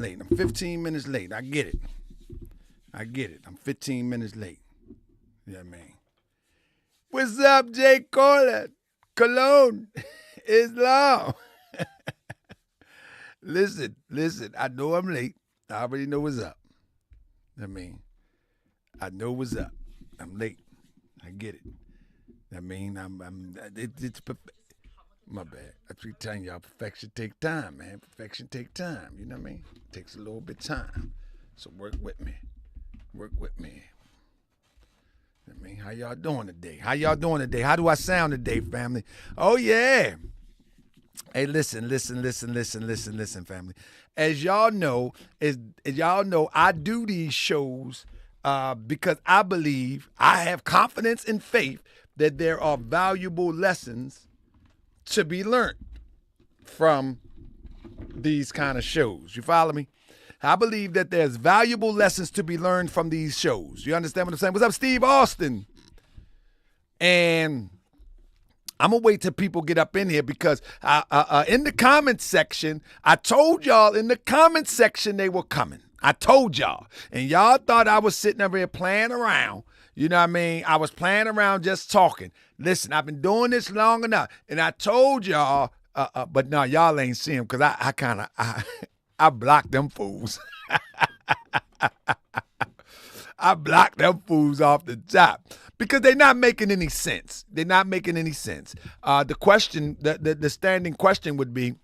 late. I'm 15 minutes late. I get it. I'm 15 minutes late. You know what I mean? What's up, Jay Colon? Cologne. Islam. Listen. I know I'm late. I already know what's up. I mean, I know what's up. I'm late. I get it. I mean, it's my bad. I keep telling y'all, perfection take time, man. Perfection take time. You know what I mean? It takes a little bit of time. So work with me. I mean, how y'all doing today? How do I sound today, family? Oh yeah. Hey, listen, family. As y'all know, I do these shows because I believe, I have confidence and faith that there are valuable lessons to be learned from these kind of shows. You follow me? I believe that there's valuable lessons to be learned from these shows. You understand what I'm saying? What's up, Steve Austin? And I'm going to wait till people get up in here because in the comment section, I told y'all in the comment section they were coming. I told y'all. And y'all thought I was sitting over here playing around. You know what I mean? I was playing around just talking. Listen, I've been doing this long enough. And I told y'all, but no, y'all ain't see them because I blocked them fools. I blocked them fools off the top because they're not making any sense. The question, the standing question would be,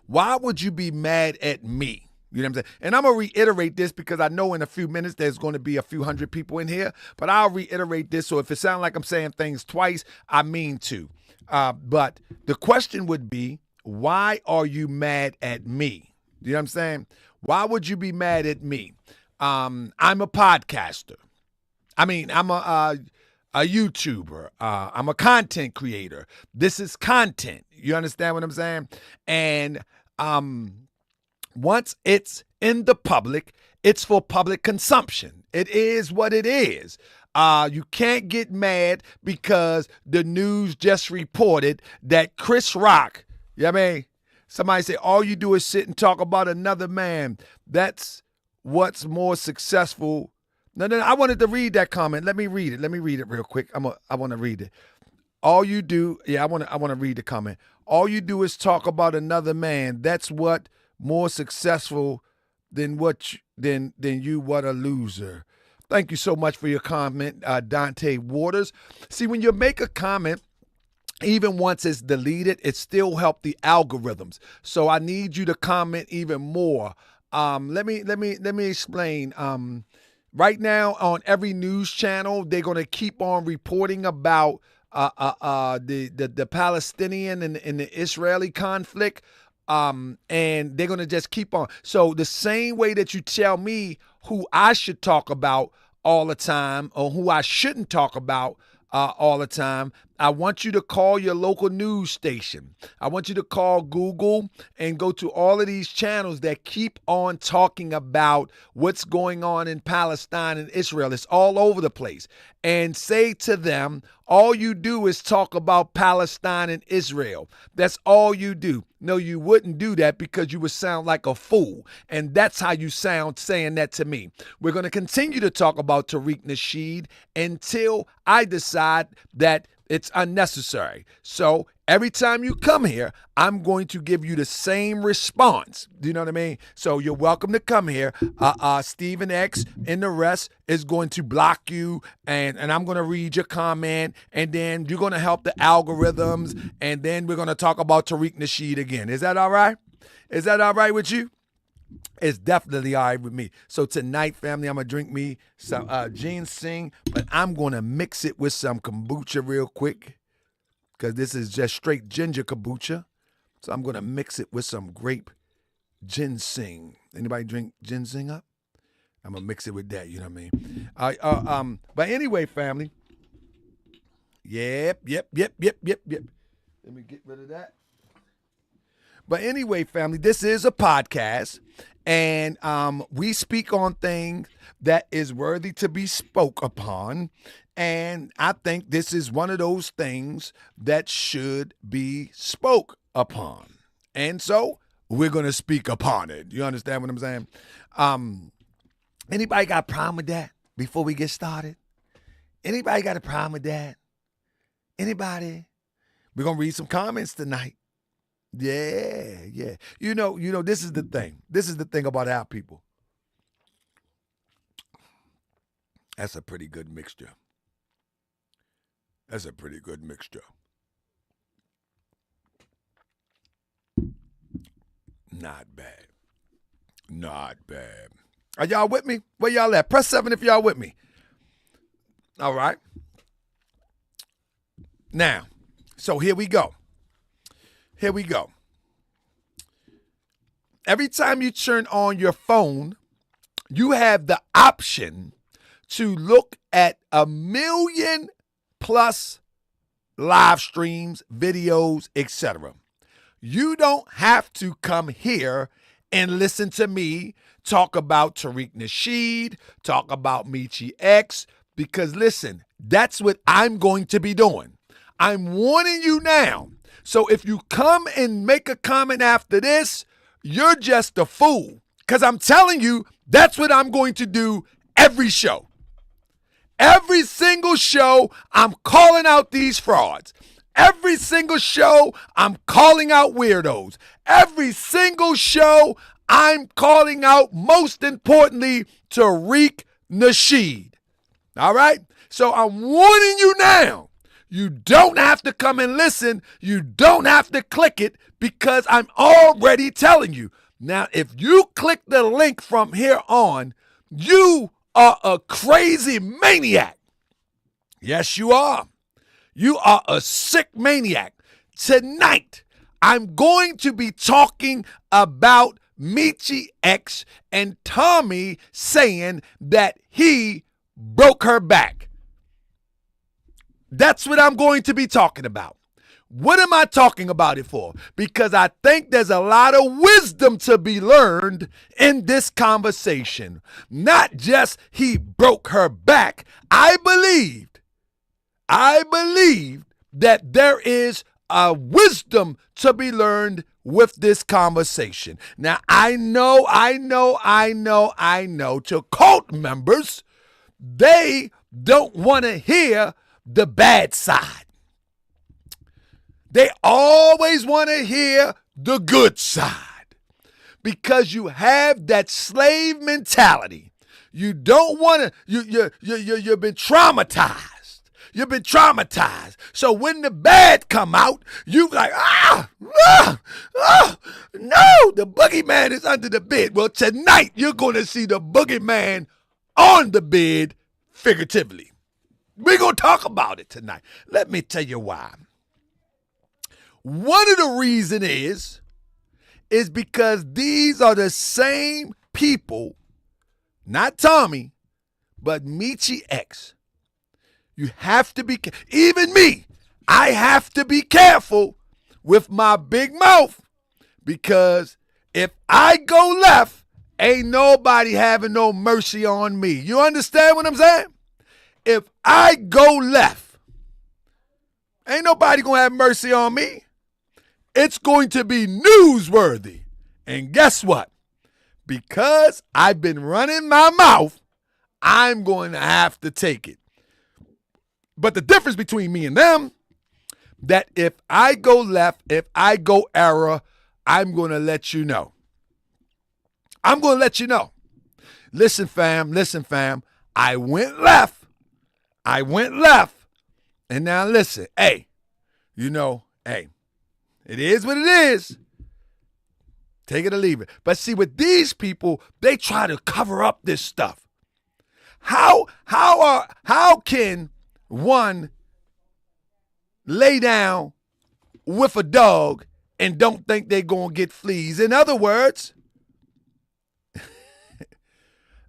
why would you be mad at me? You know what I'm saying? And I'm going to reiterate this because I know in a few minutes there's going to be a few hundred people in here, but I'll reiterate this. So if it sounds like I'm saying things twice, I mean to. But the question would be, why are you mad at me? You know what I'm saying? Why would you be mad at me? I'm a podcaster. I mean, I'm a YouTuber. I'm a content creator. This is content. You understand what I'm saying? And once it's in the public, it's for public consumption. It is what it is. You can't get mad because the news just reported that Chris Rock, you know what I mean? Somebody say, all you do is sit and talk about another man. That's what's more successful. No, I wanted to read that comment. Let me read it real quick. I want to read it. All you do, I want to read the comment. All you do is talk about another man. That's what more successful than you. What a loser. Thank you so much for your comment, Dante Waters. See, when you make a comment, even once it's deleted, it still helps the algorithms. So I need you to comment even more. Let me explain. Right now on every news channel, they're gonna keep on reporting about the Palestinian and the Israeli conflict. And they're gonna just keep on. So the same way that you tell me who I should talk about all the time or who I shouldn't talk about all the time, I want you to call your local news station. I want you to call Google and go to all of these channels that keep on talking about what's going on in Palestine and Israel. It's all over the place. And say to them, all you do is talk about Palestine and Israel. That's all you do. No, you wouldn't do that because you would sound like a fool. And that's how you sound saying that to me. We're going to continue to talk about Tariq Nasheed until I decide that it's unnecessary. So every time you come here, I'm going to give you the same response. Do you know what I mean? So you're welcome to come here. Stephen X and the rest is going to block you, and I'm going to read your comment, and then you're going to help the algorithms, and then we're going to talk about Tariq Nasheed again. Is that all right? Is that all right with you? It's definitely all right with me. So tonight, family, I'm going to drink me some ginseng, but I'm going to mix it with some kombucha real quick because this is just straight ginger kombucha. So I'm going to mix it with some grape ginseng. Anybody drink ginseng up? I'm going to mix it with that, you know what I mean? But anyway, family. Yep. Let me get rid of that. But anyway, family, this is a podcast, and we speak on things that is worthy to be spoke upon, and I think this is one of those things that should be spoke upon. And so we're going to speak upon it. You understand what I'm saying? Anybody got a problem with that before we get started? Anybody got a problem with that? Anybody? We're going to read some comments tonight. Yeah. You know, this is the thing. This is the thing about our people. That's a pretty good mixture. That's a pretty good mixture. Not bad. Not bad. Are y'all with me? Where y'all at? Press 7 if y'all with me. All right. Now, so here we go. Here we go. Every time you turn on your phone, you have the option to look at 1 million plus live streams, videos, etc. You don't have to come here and listen to me talk about Tariq Nasheed, talk about Meechie X, because listen, that's what I'm going to be doing. I'm warning you now. So if you come and make a comment after this, you're just a fool. Because I'm telling you, that's what I'm going to do every show. Every single show, I'm calling out these frauds. Every single show, I'm calling out weirdos. Every single show, I'm calling out, most importantly, Tariq Nasheed. All right? So I'm warning you now. You don't have to come and listen. You don't have to click it because I'm already telling you. Now, if you click the link from here on, you are a crazy maniac. Yes, you are. You are a sick maniac. Tonight, I'm going to be talking about Meechie X and Tommy saying that he broke her back. That's what I'm going to be talking about. What am I talking about it for? Because I think there's a lot of wisdom to be learned in this conversation. Not just he broke her back. I believe that there is a wisdom to be learned with this conversation. Now, I know, to cult members, they don't want to hear the bad side. They always want to hear the good side because you have that slave mentality. You don't want to, you've been traumatized. You've been traumatized. So when the bad come out, you like, no, the boogeyman is under the bed. Well, tonight you're going to see the boogeyman on the bed figuratively. We're going to talk about it tonight. Let me tell you why. One of the reasons is because these are the same people, not Tommy, but Meechie X. You have to be, even me, I have to be careful with my big mouth because if I go left, ain't nobody having no mercy on me. You understand what I'm saying? If I go left, ain't nobody gonna have mercy on me. It's going to be newsworthy. And guess what? Because I've been running my mouth, I'm going to have to take it. But the difference between me and them, that if I go left, if I go error, I'm going to let you know. I'm going to let you know. Listen, fam. I went left. And now listen, hey, it is what it is. Take it or leave it. But see, with these people, they try to cover up this stuff. How can one lay down with a dog and don't think they're going to get fleas? In other words,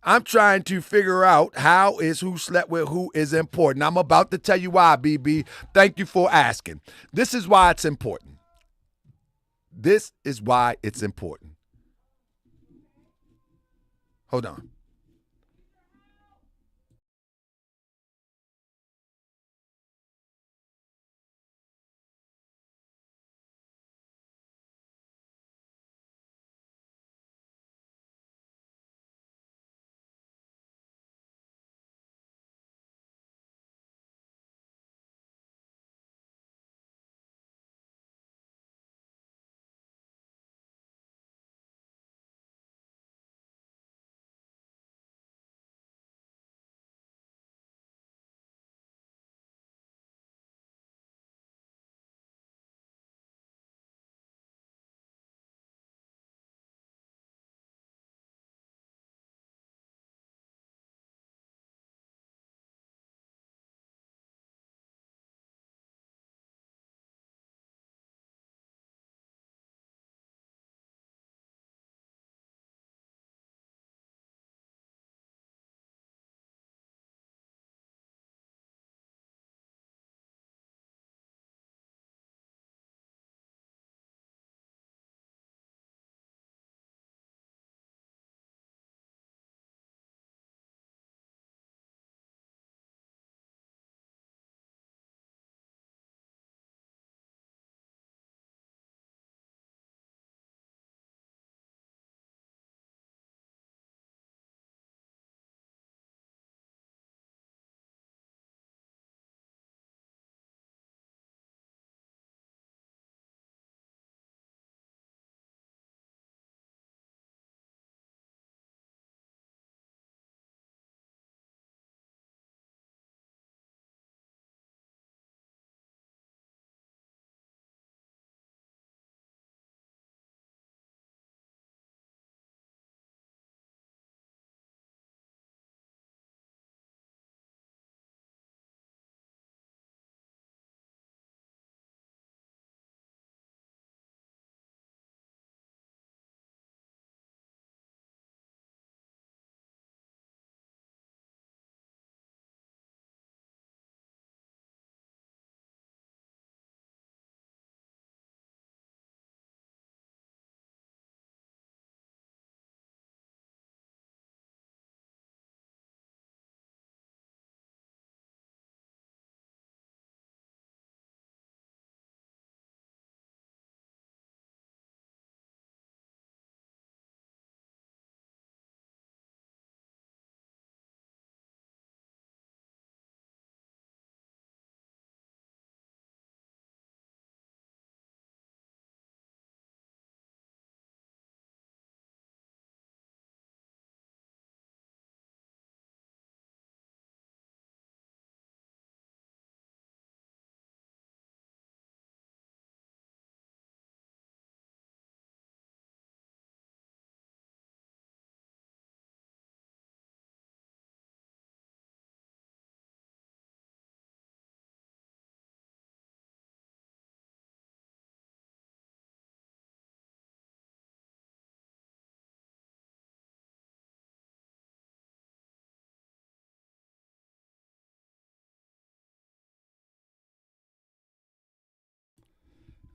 I'm trying to figure out how is who slept with who is important. I'm about to tell you why, BB. Thank you for asking. This is why it's important. Hold on.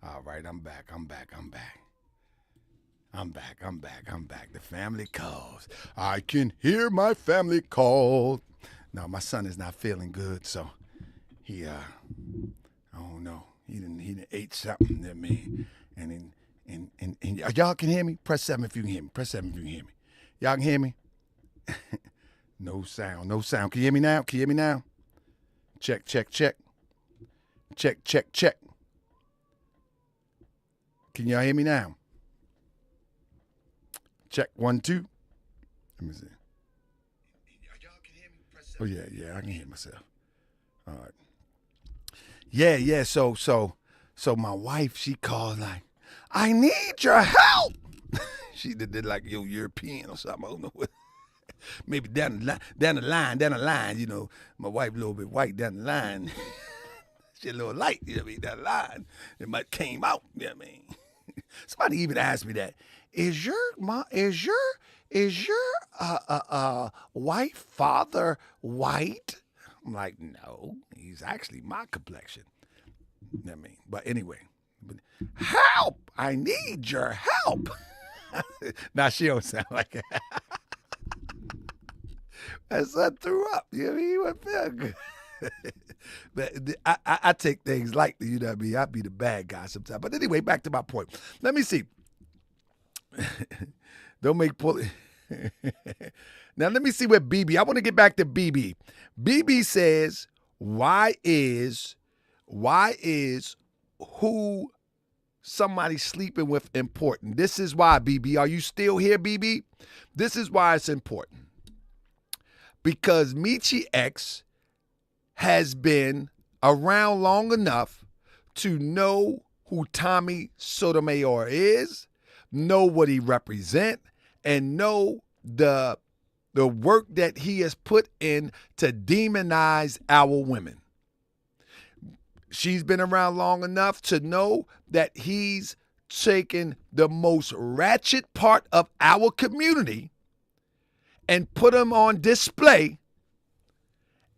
All right, I'm back. I'm back. I'm back. I'm back. I'm back. I'm back. The family calls. I can hear my family call. No, my son is not feeling good, so he I don't know. He didn't ate something that me and y'all can hear me? Press 7 if you can hear me. Press 7 if you can hear me. Y'all can hear me? No sound. No sound. Can you hear me now? Can you hear me now? Check, check, check. Check, check, check. Can y'all hear me now? Check 1, 2. Let me see. Y'all can hear me? Press 7. Oh yeah, I can hear myself. All right. Yeah. So my wife, she called like, I need your help. She did like European or something. I don't know what. Maybe down the line. You know, my wife a little bit white down the line. She a little light. You know what I mean? Down the line, it might came out. You know what I mean? Somebody even asked me that. Is your white father white? I'm like, no, he's actually my complexion. You know what I mean? But anyway, help! I need your help. Now she don't sound like that. My son threw up. You know what I mean? He wasn't feeling good. But I take things lightly, you know what I mean? I be the bad guy sometimes. But anyway, back to my point. Let me see. Don't make pull. Now let me see what BB. I want to get back to BB. BB says, why is who somebody sleeping with important? This is why, BB. Are you still here, BB? This is why it's important. Because Meechie X has been around long enough to know who Tommy Sotomayor is, know what he represents, and know the work that he has put in to demonize our women. She's been around long enough to know that he's taken the most ratchet part of our community and put them on display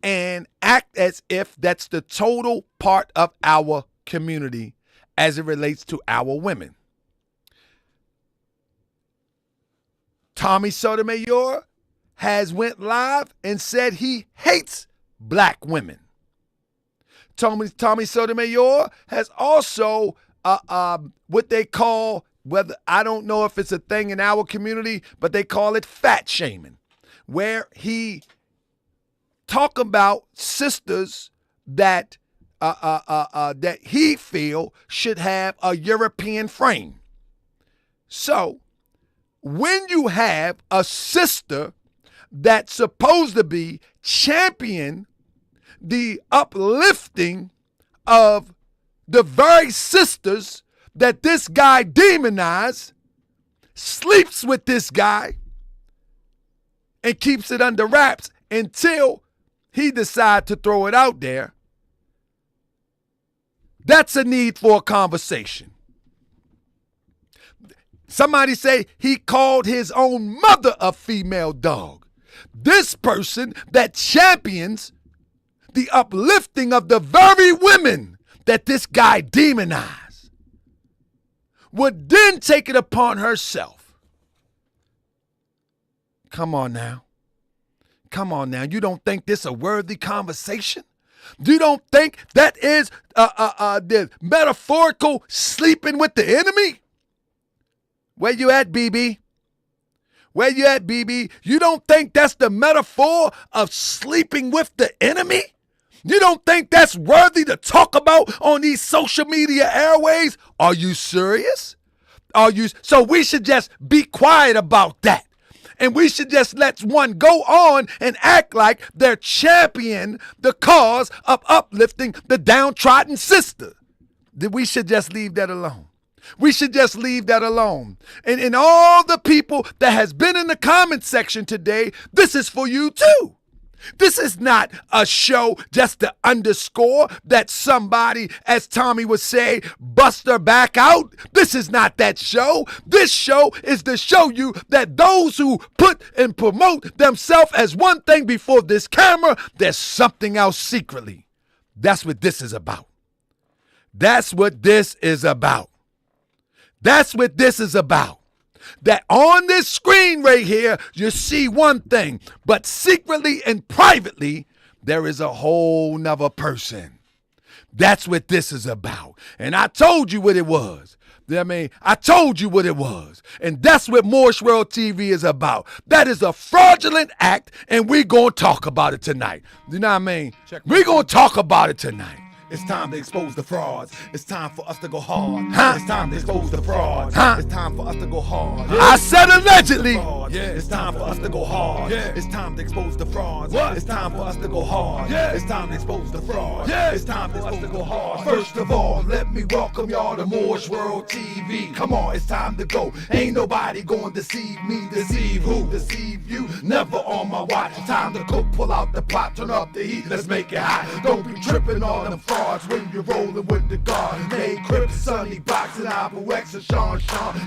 and act as if that's the total part of our community as it relates to our women. Tommy Sotomayor has went live and said he hates black women. Tommy Sotomayor has also what they call, whether I don't know if it's a thing in our community, but they call it fat shaming, where he talk about sisters that that he feel should have a European frame. So when you have a sister that's supposed to be champion the uplifting of the very sisters that this guy demonized, sleeps with this guy, and keeps it under wraps until he decides to throw it out there, that's a need for a conversation. Somebody say he called his own mother a female dog. This person that champions the uplifting of the very women that this guy demonized would then take it upon herself. Come on now. You don't think this a worthy conversation? You don't think that is the metaphorical sleeping with the enemy? Where you at, BB? Where you at, BB? You don't think that's the metaphor of sleeping with the enemy? You don't think that's worthy to talk about on these social media airways? Are you serious? So we should just be quiet about that. And we should just let one go on and act like they're championing the cause of uplifting the downtrodden sister. We should just leave that alone. We should just leave that alone. And all the people that has been in the comment section today, this is for you too. This is not a show just to underscore that somebody, as Tommy would say, bust her back out. This is not that show. This show is to show you that those who put and promote themselves as one thing before this camera, there's something else secretly. That's what this is about. That's what this is about. That's what this is about. That on this screen right here, you see one thing, but secretly and privately, there is a whole nother person. That's what this is about. And I told you what it was. I told you what it was. And that's what Moorish World TV is about. That is a fraudulent act, and we're going to talk about it tonight. You know what I mean? We're going to talk about it tonight. It's time to expose the frauds. It's time for us to go hard. Huh? It's time to expose the frauds. Huh? It's time for us to go hard. I said allegedly. Yeah. It's time for us to go hard. Yeah. It's time to expose the frauds. What? It's time for us to go hard. Yeah. It's time to expose the frauds. Yeah. It's time for us to go hard. First of all, let me welcome y'all to Moorish World TV. Come on, it's time to go. Ain't nobody gonna deceive me. Deceive who? Deceive you. Never on my watch. Time to cook, pull out the pot, turn up the heat. Let's make it hot. Don't be tripping on them frauds when you're rolling with the guard. Hey, Crips, Sonny, Box, and Abu X, and Sean,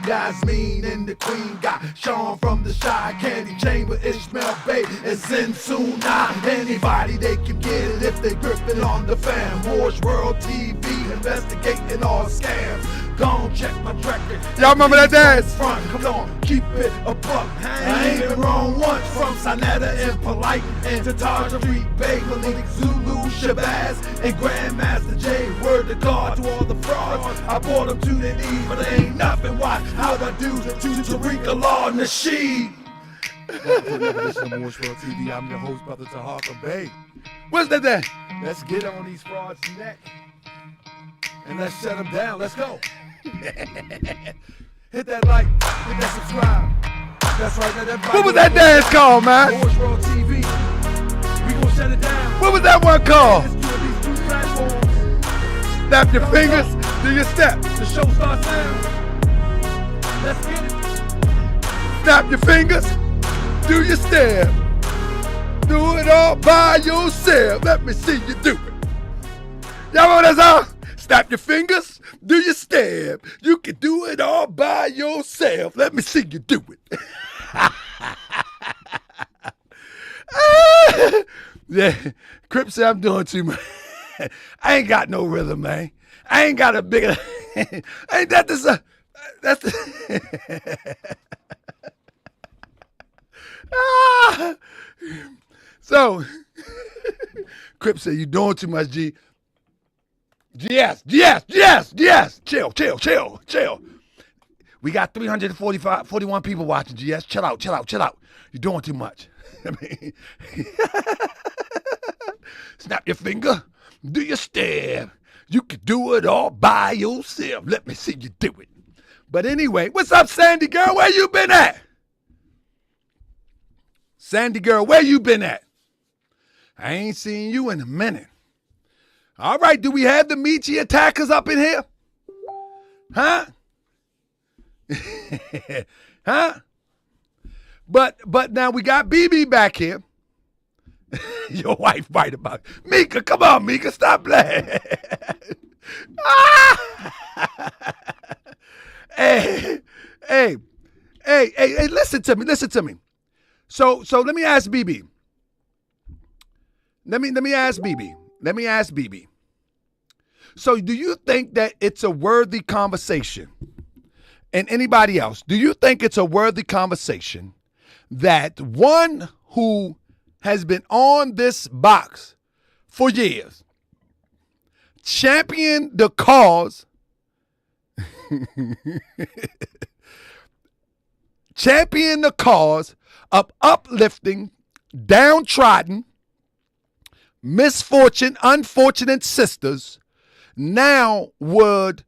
Yasmin, and the Queen got Sean from the Shy, Candy Chamber, Ishmael Bay, and Zinsuna. Anybody they can get it if they gripping on the fam. Moorish World TV, investigating all scams. Gon' check my record. Y'all remember that dance? Front, come on, keep it a buck. I ain't been wrong once. From Sinetta and Polite and Taharkabey, Bay, Malik, Zulu, Shabazz, and Grandmaster J. Word to God to all the frauds. I brought them to the knees, but they ain't nothing. Watch how I do to Tariq Allah Nasheed. Welcome to Moorish World TV. I'm your host, Brother Taharkabey. What's that there? Let's get on these frauds' neck. And let's shut them down. Let's go. Hit that like, hit that subscribe. That's right. That What was that dance called, man? Moorish World TV. We gonna shut it down. What was that one called? Let's do these two platforms. Snap your fingers, do your step. The show starts now. Let's get it. Snap your fingers, do your step. Do it all by yourself. Let me see you do it. Y'all know what that song? Snap your fingers, do your step. You can do it all by yourself. Let me see you do it. Yeah, Crip said I'm doing too much. I ain't got no rhythm, man. I ain't got a bigger. Ain't that the? That's the. So, Crip said you doing too much, G. Yes. Chill. We got 41 people watching, GS. Chill out. You're doing too much. I mean, snap your finger, do your step. You can do it all by yourself. Let me see you do it. But anyway, what's up, Sandy girl? Where you been at? Sandy girl, where you been at? I ain't seen you in a minute. All right, do we have the Meechie attackers up in here? Huh? Huh? But now we got BB back here. Your wife right about it. Mika, come on, Mika, stop playing. Hey, listen to me. So let me ask BB. Let me ask BB. So do you think that it's a worthy conversation? And anybody else, do you think it's a worthy conversation that one who has been on this box for years, championed the cause, of uplifting downtrodden, misfortune, unfortunate sisters, now would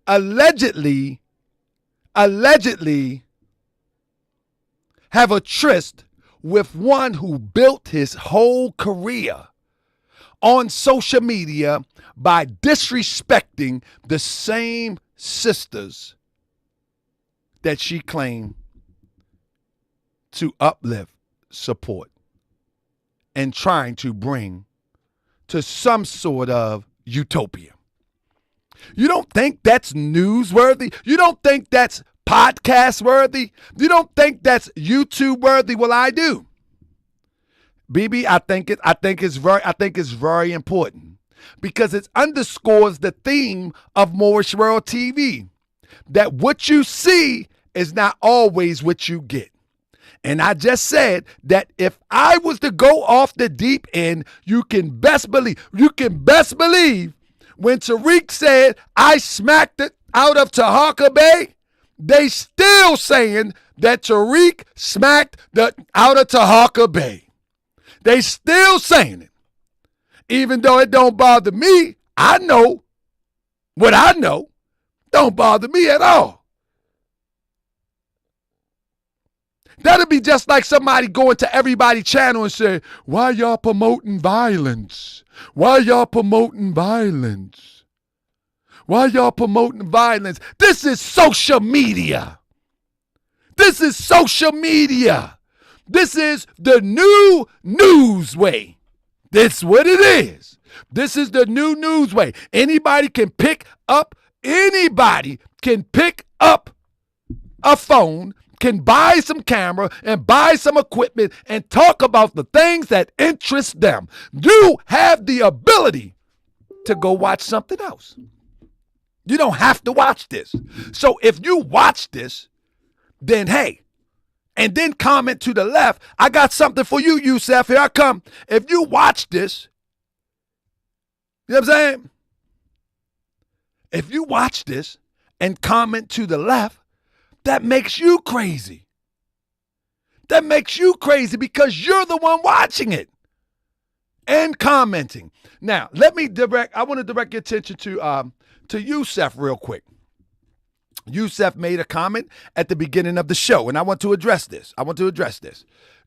allegedly have a tryst with one who built his whole career on social media by disrespecting the same sisters that she claimed to uplift, support, and trying to bring to some sort of utopia. You don't think that's newsworthy? You don't think that's podcast worthy? You don't think that's YouTube worthy? Well, I do. BB, I think it's very important. because it underscores the theme of Moorish World TV, that what you see is not always what you get. And I just said that if I was to go off the deep end, you can best believe when Tariq said, I smacked it out of Taharkabey, they still saying that Tariq smacked out of Taharkabey. They still saying it. Even though it don't bother me, I know what I know. Don't bother me at all. That'd be just like somebody going to everybody's channel and say, why y'all promoting violence? Why y'all promoting violence? Why y'all promoting violence? This is social media. This is social media. This is the new news way. This is what it is. This is the new news way. Anybody can pick up a phone, can buy some camera and buy some equipment and talk about the things that interest them. You have the ability to go watch something else. You don't have to watch this. So if you watch this, then hey, and then comment to the left, I got something for you, Yusef. Here I come. If you watch this, you know what I'm saying? If you watch this and comment to the left, that makes you crazy. That makes you crazy because you're the one watching it and commenting. Now, I want to direct your attention to Yusef real quick. Yusef made a comment at the beginning of the show, and I want to address this.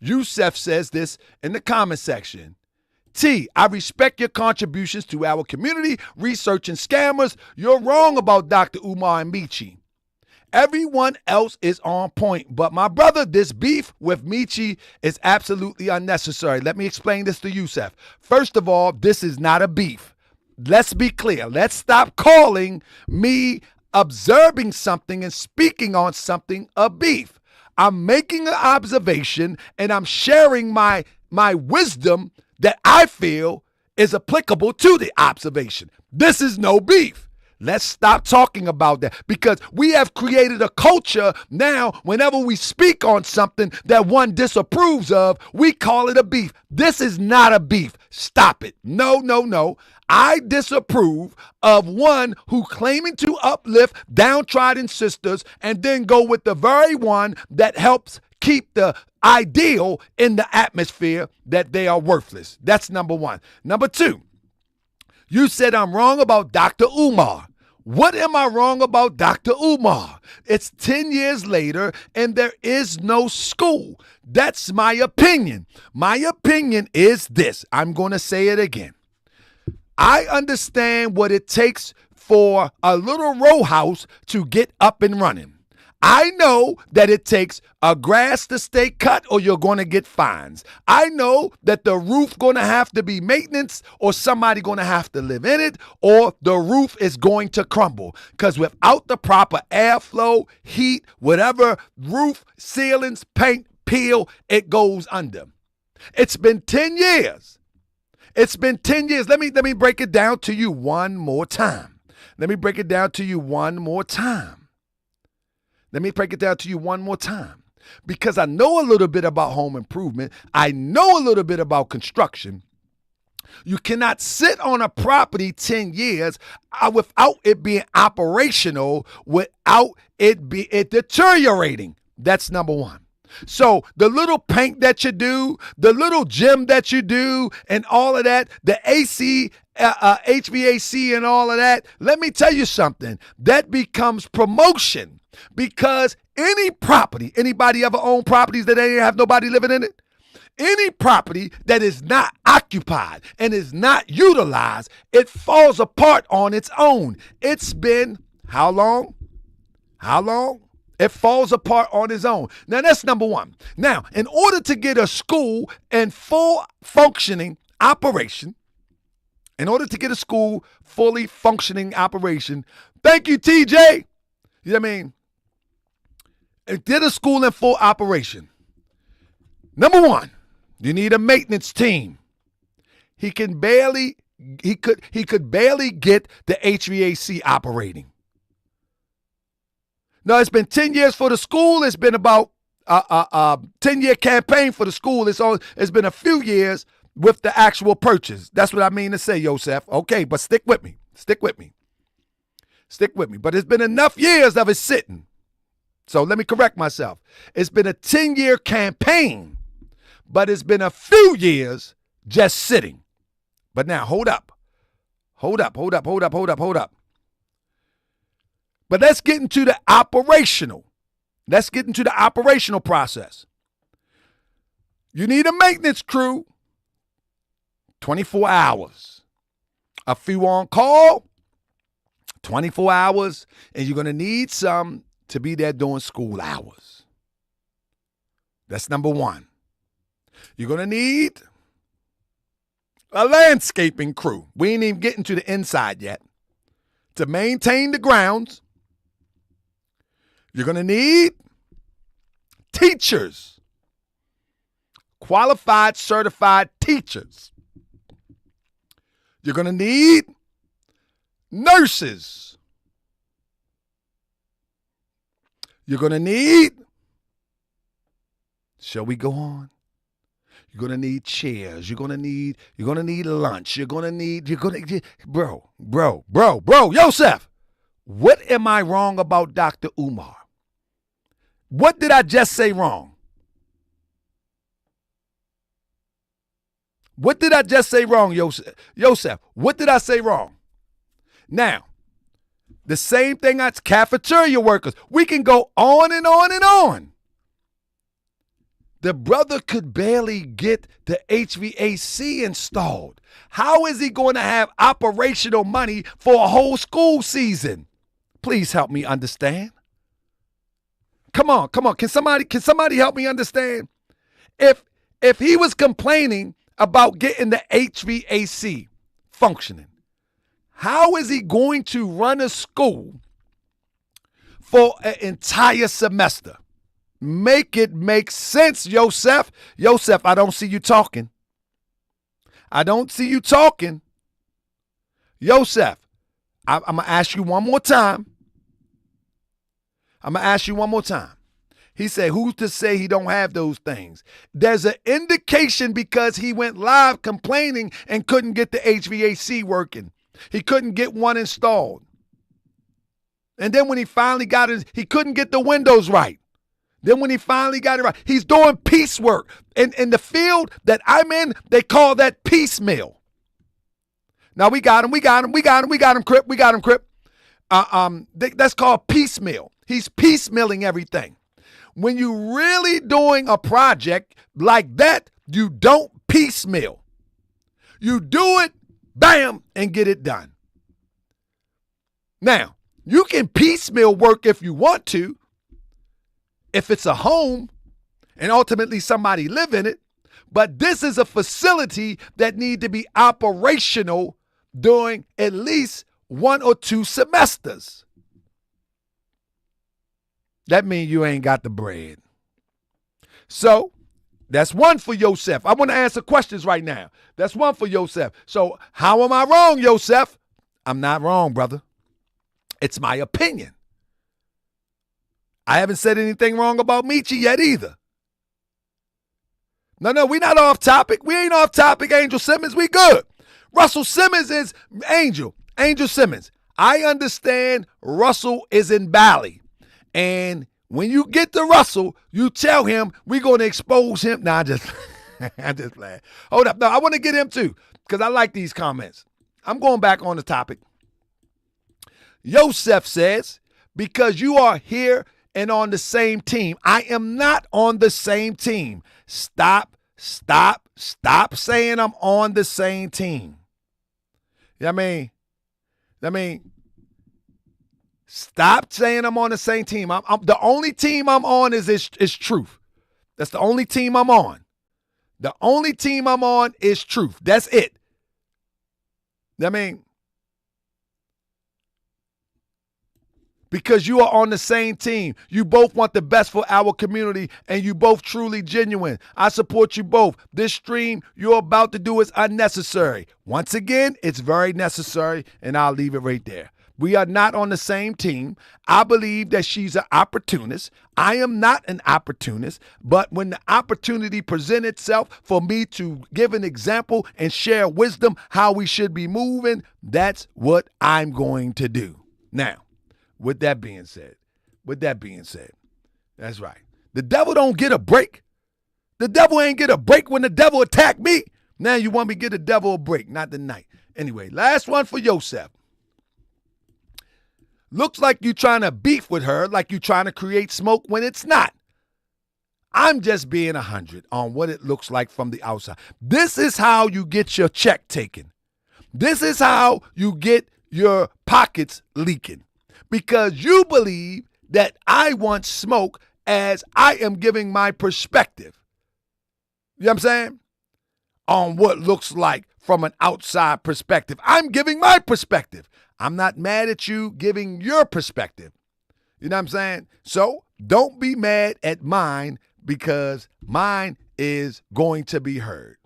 Yusef says this in the comment section. T, I respect your contributions to our community, researching scammers. You're wrong about Dr. Umar and Meechie. Everyone else is on point, but my brother, this beef with Meechie is absolutely unnecessary. Let me explain this to Yusef. First of all, this is not a beef. Let's be clear. Let's stop calling me observing something and speaking on something a beef. I'm making an observation and I'm sharing my wisdom that I feel is applicable to the observation. This is no beef. Let's stop talking about that because we have created a culture now. Whenever we speak on something that one disapproves of, we call it a beef. This is not a beef. Stop it. No. I disapprove of one who claiming to uplift downtrodden sisters and then go with the very one that helps keep the ideal in the atmosphere that they are worthless. That's number one. Number two, you said I'm wrong about Dr. Umar. What am I wrong about Dr. Umar? It's 10 years later and there is no school. That's my opinion. My opinion is this. I'm going to say it again. I understand what it takes for a little row house to get up and running. I know that it takes a grass to stay cut or you're going to get fines. I know that the roof going to have to be maintenance or somebody going to have to live in it or the roof is going to crumble because without the proper airflow, heat, whatever, roof, ceilings, paint, peel, it goes under. It's been 10 years. It's been 10 years. Let me break it down to you one more time. Because I know a little bit about home improvement. I know a little bit about construction. You cannot sit on a property 10 years without it being operational, without it deteriorating. That's number one. So the little paint that you do, the little gym that you do, and all of that, the AC, HVAC and all of that, let me tell you something. That becomes promotion because any property, anybody ever own properties that ain't have nobody living in it? Any property that is not occupied and is not utilized, it falls apart on its own. It's been how long? It falls apart on its own. Now, that's number one. Now, in order to get a school in full functioning operation, thank you, TJ. You know what I mean? Get a school in full operation. Number one, you need a maintenance team. He can barely he could barely get the HVAC operating. No, it's been 10 years for the school. It's been about 10-year campaign for the school. It's been a few years with the actual purchase. That's what I mean to say, Yosef. Okay, but stick with me. But it's been enough years of it sitting. So let me correct myself. It's been a 10-year campaign, but it's been a few years just sitting. But now, hold up. But let's get into the operational. Process. You need a maintenance crew, 24 hours. A few on call, 24 hours, and you're going to need some to be there during school hours. That's number one. You're going to need a landscaping crew. We ain't even getting to the inside yet. To maintain the grounds. You're going to need teachers. Qualified, certified teachers. You're going to need nurses. You're going to need, shall we go on? You're going to need chairs. You're going to need lunch. Bro, Yosef, what am I wrong about Dr. Umar? What did I just say wrong? What did I just say wrong, Yosef? Yosef, what did I say wrong? Now, the same thing as cafeteria workers. We can go on and on and on. The brother could barely get the HVAC installed. How is he going to have operational money for a whole school season? Please help me understand. Come on. Can somebody help me understand? If he was complaining about getting the HVAC functioning, how is he going to run a school for an entire semester? Make it make sense, Yosef. Yosef, I don't see you talking. Yosef, I'm going to ask you one more time. He said, who's to say he don't have those things? There's an indication because he went live complaining and couldn't get the HVAC working. He couldn't get one installed. And then when he finally got it, he couldn't get the windows right. Then when he finally got it right, he's doing piecework. In the field that I'm in, they call that piecemeal. Now we got him, Crip. That's called piecemeal. He's piecemealing everything. When you really doing a project like that, you don't piecemeal. You do it, bam, and get it done. Now, you can piecemeal work if you want to, if it's a home and ultimately somebody live in it, but this is a facility that need to be operational during at least 1 or 2 semesters. That means you ain't got the bread. So that's one for Yosef. I want to answer questions right now. That's one for Yosef. So how am I wrong, Yosef? I'm not wrong, brother. It's my opinion. I haven't said anything wrong about Meechie yet either. No, we're not off topic. We ain't off topic, Angel Simmons. We good. Russell Simmons is Angel Simmons. I understand Russell is in Bali. And when you get to Russell, you tell him we're going to expose him. Nah, I'm just playing. Hold up. No, I want to get him too because I like these comments. I'm going back on the topic. Yosef says, because you are here and on the same team. I am not on the same team. Stop saying I'm on the same team. You know what I mean? Stop saying I'm on the same team. I'm the only team I'm on is truth. That's the only team I'm on. The only team I'm on is truth. That's it. You know what I mean? because you are on the same team. You both want the best for our community, and you both truly genuine. I support you both. This stream you're about to do is unnecessary. Once again, it's very necessary, and I'll leave it right there. We are not on the same team. I believe that she's an opportunist. I am not an opportunist, but when the opportunity presents itself for me to give an example and share wisdom how we should be moving, that's what I'm going to do. Now, with that being said, that's right. The devil don't get a break. The devil ain't get a break when the devil attacked me. Now you want me to get the devil a break, not tonight. Anyway, last one for Yosef. Looks like you trying to beef with her, like you trying to create smoke when it's not. I'm just being 100 on what it looks like from the outside. This is how you get your check taken. This is how you get your pockets leaking. Because you believe that I want smoke as I am giving my perspective. You know what I'm saying? On what looks like from an outside perspective. I'm giving my perspective. I'm not mad at you giving your perspective. You know what I'm saying? So don't be mad at mine because mine is going to be heard.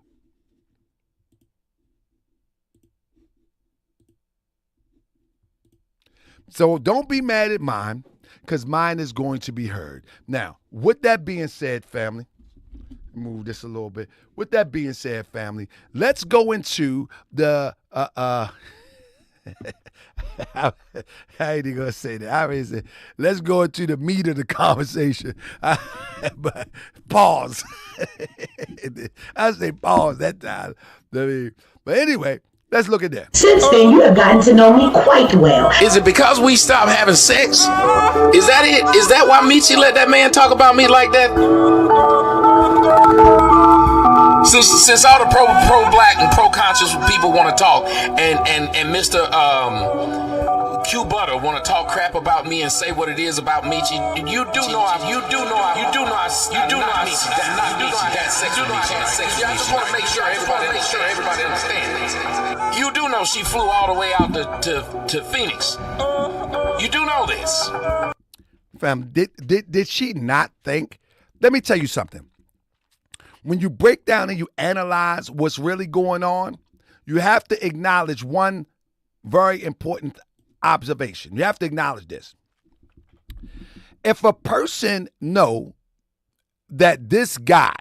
So don't be mad at mine because mine is going to be heard. Now, with that being said, family, move this a little bit. With that being said, family, let's go into the I ain't even gonna say that. I mean, let's go into the meat of the conversation. But pause. I say pause that time. But anyway, let's look at that. Since then, you have gotten to know me quite well. Is it because we stopped having sex? Is that it? Is that why Meechie let that man talk about me like that? Since all the pro-black and pro-conscious people want to talk, and Mr. Q Butter want to talk crap about me and say what it is about Meechie, you do know I just want to make sure everybody understands. You do know she flew all the way out to Phoenix. You do know this. Fam, did she not think? Let me tell you something. When you break down and you analyze what's really going on, you have to acknowledge one very important observation. You have to acknowledge this. If a person know that this guy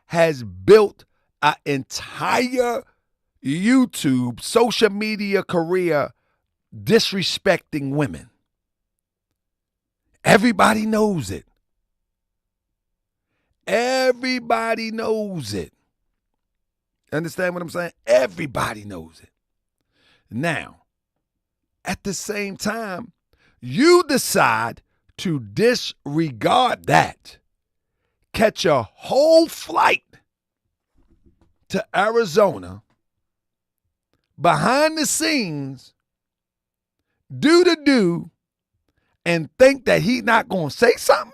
has built an entire YouTube social media career disrespecting women, everybody knows it. Everybody knows it. Understand what I'm saying? Everybody knows it. Now, at the same time, you decide to disregard that, catch a whole flight to Arizona, behind the scenes, do, and think that he's not going to say something?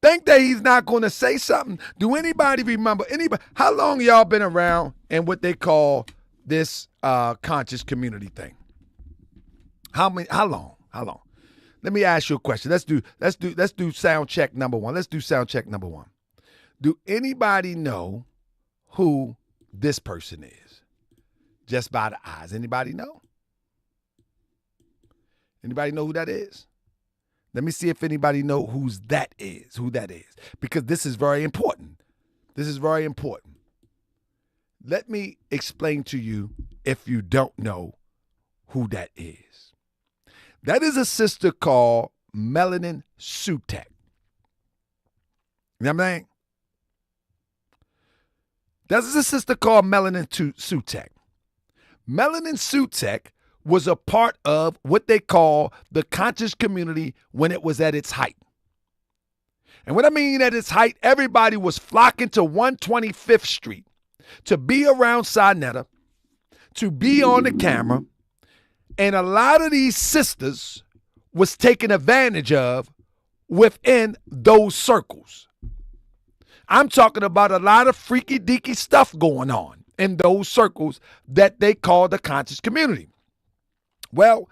Think that he's not going to say something? Do anybody remember? How long y'all been around in what they call this conscious community thing? How long? Let me ask you a question. Let's do sound check number one. Do anybody know who this person is? Just by the eyes. Anybody know? Anybody know who that is? Let me see if anybody know who that is. Because this is very important. Let me explain to you if you don't know who that is. That is a sister called Melanin Sutek. You know what I'm saying? That's a sister called Melanin Sutek. Melanin Sutek was a part of what they call the conscious community when it was at its height. And what I mean at its height, everybody was flocking to 125th Street to be around Sinetta, to be on the camera, and a lot of these sisters was taken advantage of within those circles. I'm talking about a lot of freaky deaky stuff going on in those circles that they call the conscious community. Well,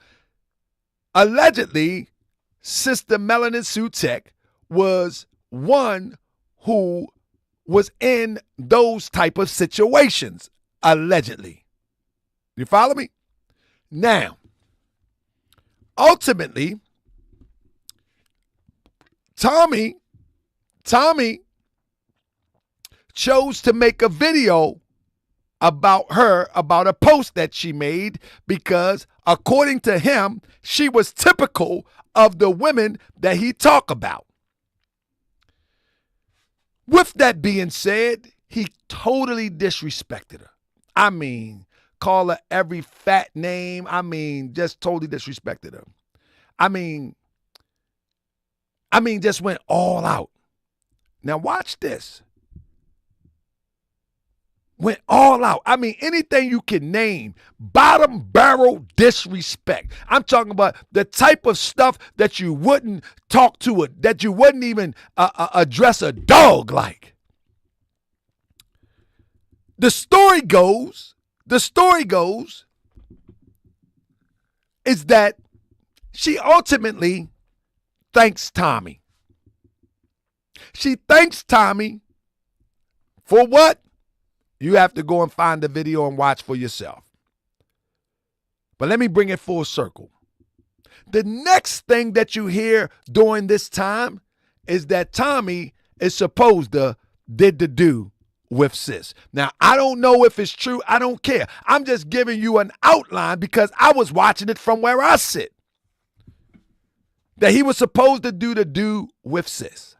allegedly, Sister Melanin Sutek was one who was in those type of situations, allegedly. You follow me? Now, ultimately, Tommy chose to make a video about her, about a post that she made, because according to him, she was typical of the women that he talked about. With that being said, he totally disrespected her. I mean, call her every fat name. I mean, just totally disrespected her. I mean, just went all out. Now watch this. Went all out. I mean, anything you can name, bottom barrel disrespect. I'm talking about the type of stuff that you wouldn't talk to, that you wouldn't even address a dog like. The story goes is that she ultimately thanks Tommy. She thanks Tommy for what? You have to go and find the video and watch for yourself. But let me bring it full circle. The next thing that you hear during this time is that Tommy is supposed to did the do with sis. Now, I don't know if it's true. I don't care. I'm just giving you an outline because I was watching it from where I sit. That he was supposed to do the do with sis.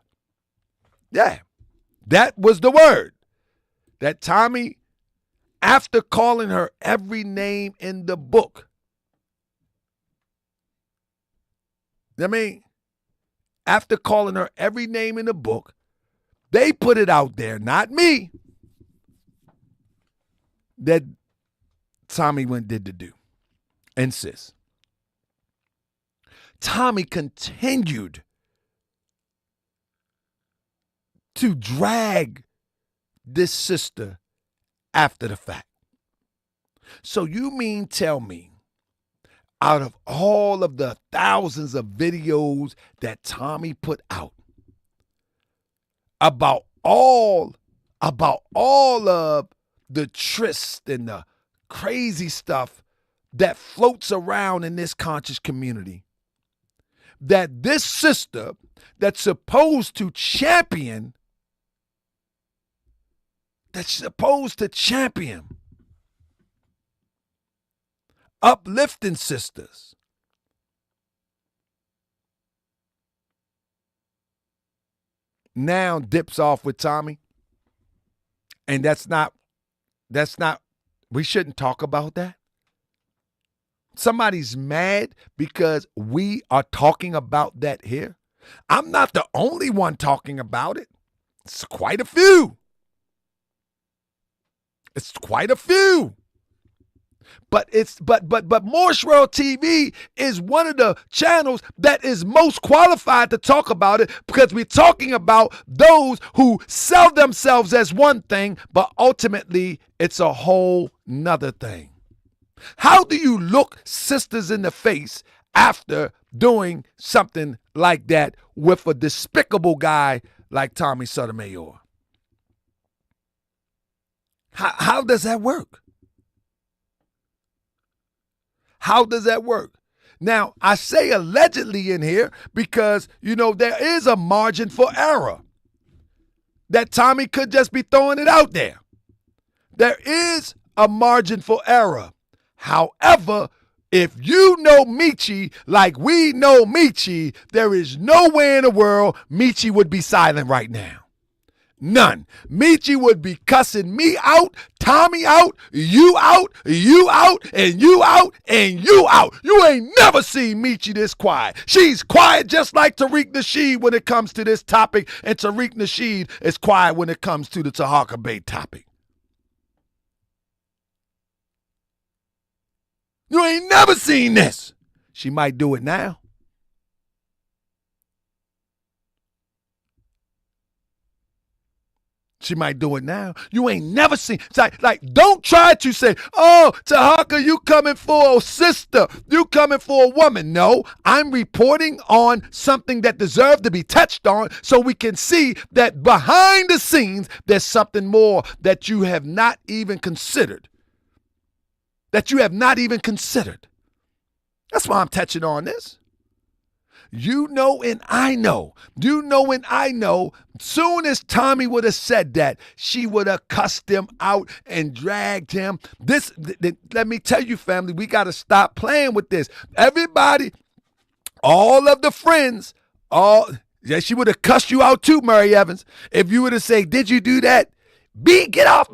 Yeah, that was the word. That Tommy, after calling her every name in the book, after calling her every name in the book, they put it out there, not me, that Tommy went did the do. And sis. Tommy continued to drag this sister after the fact. So you mean tell me, out of all of the thousands of videos that Tommy put out about all of the tryst and the crazy stuff that floats around in this conscious community, that this sister that's supposed to champion uplifting sisters, now dips off with Tommy? And that's not, we shouldn't talk about that. Somebody's mad because we are talking about that here. I'm not the only one talking about it. It's quite a few. But Moorish World TV is one of the channels that is most qualified to talk about it, because we're talking about those who sell themselves as one thing, but ultimately it's a whole nother thing. How do you look sisters in the face after doing something like that with a despicable guy like Tommy Sotomayor? How does that work? How does that work? Now, I say allegedly in here because, there is a margin for error. That Tommy could just be throwing it out there. There is a margin for error. However, if you know Meechie like we know Meechie, there is no way in the world Meechie would be silent right now. None. Meechie would be cussing me out, Tommy out, you out, you out, and you out, and you out. You ain't never seen Meechie this quiet. She's quiet just like Tariq Nasheed when it comes to this topic, and Tariq Nasheed is quiet when it comes to the Taharkabey topic. You ain't never seen this. She might do it now. She might do it now. You ain't never seen. It's like don't try to say, oh, Taharka, you coming for a sister. You coming for a woman. No, I'm reporting on something that deserves to be touched on so we can see that behind the scenes, there's something more that you have not even considered. That you have not even considered. That's why I'm touching on this. You know and I know. You know and I know. Soon as Tommy would have said that, she would have cussed him out and dragged him. Let me tell you, family, we got to stop playing with this. Everybody, all of the friends, she would have cussed you out too, Murray Evans. If you would have said, did you do that? B, get off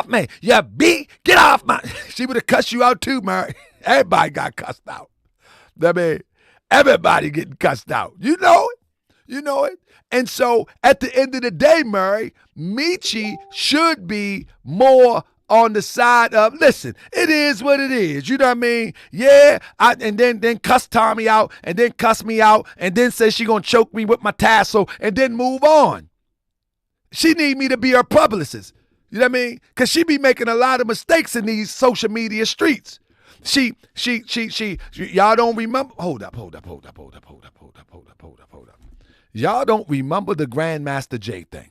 me. Yeah, B, get off my. She would have cussed you out too, Murray. Everybody got cussed out. I mean, everybody getting cussed out. You know it. You know it. And so at the end of the day, Murray, Meechie should be more on the side of, listen, it is what it is. You know what I mean? Yeah. And then cuss Tommy out and then cuss me out and then say she gonna choke me with my tassel and then move on. She need me to be her publicist. You know what I mean? Because she be making a lot of mistakes in these social media streets. Y'all don't remember. Hold up. Y'all don't remember the Grandmaster J thing.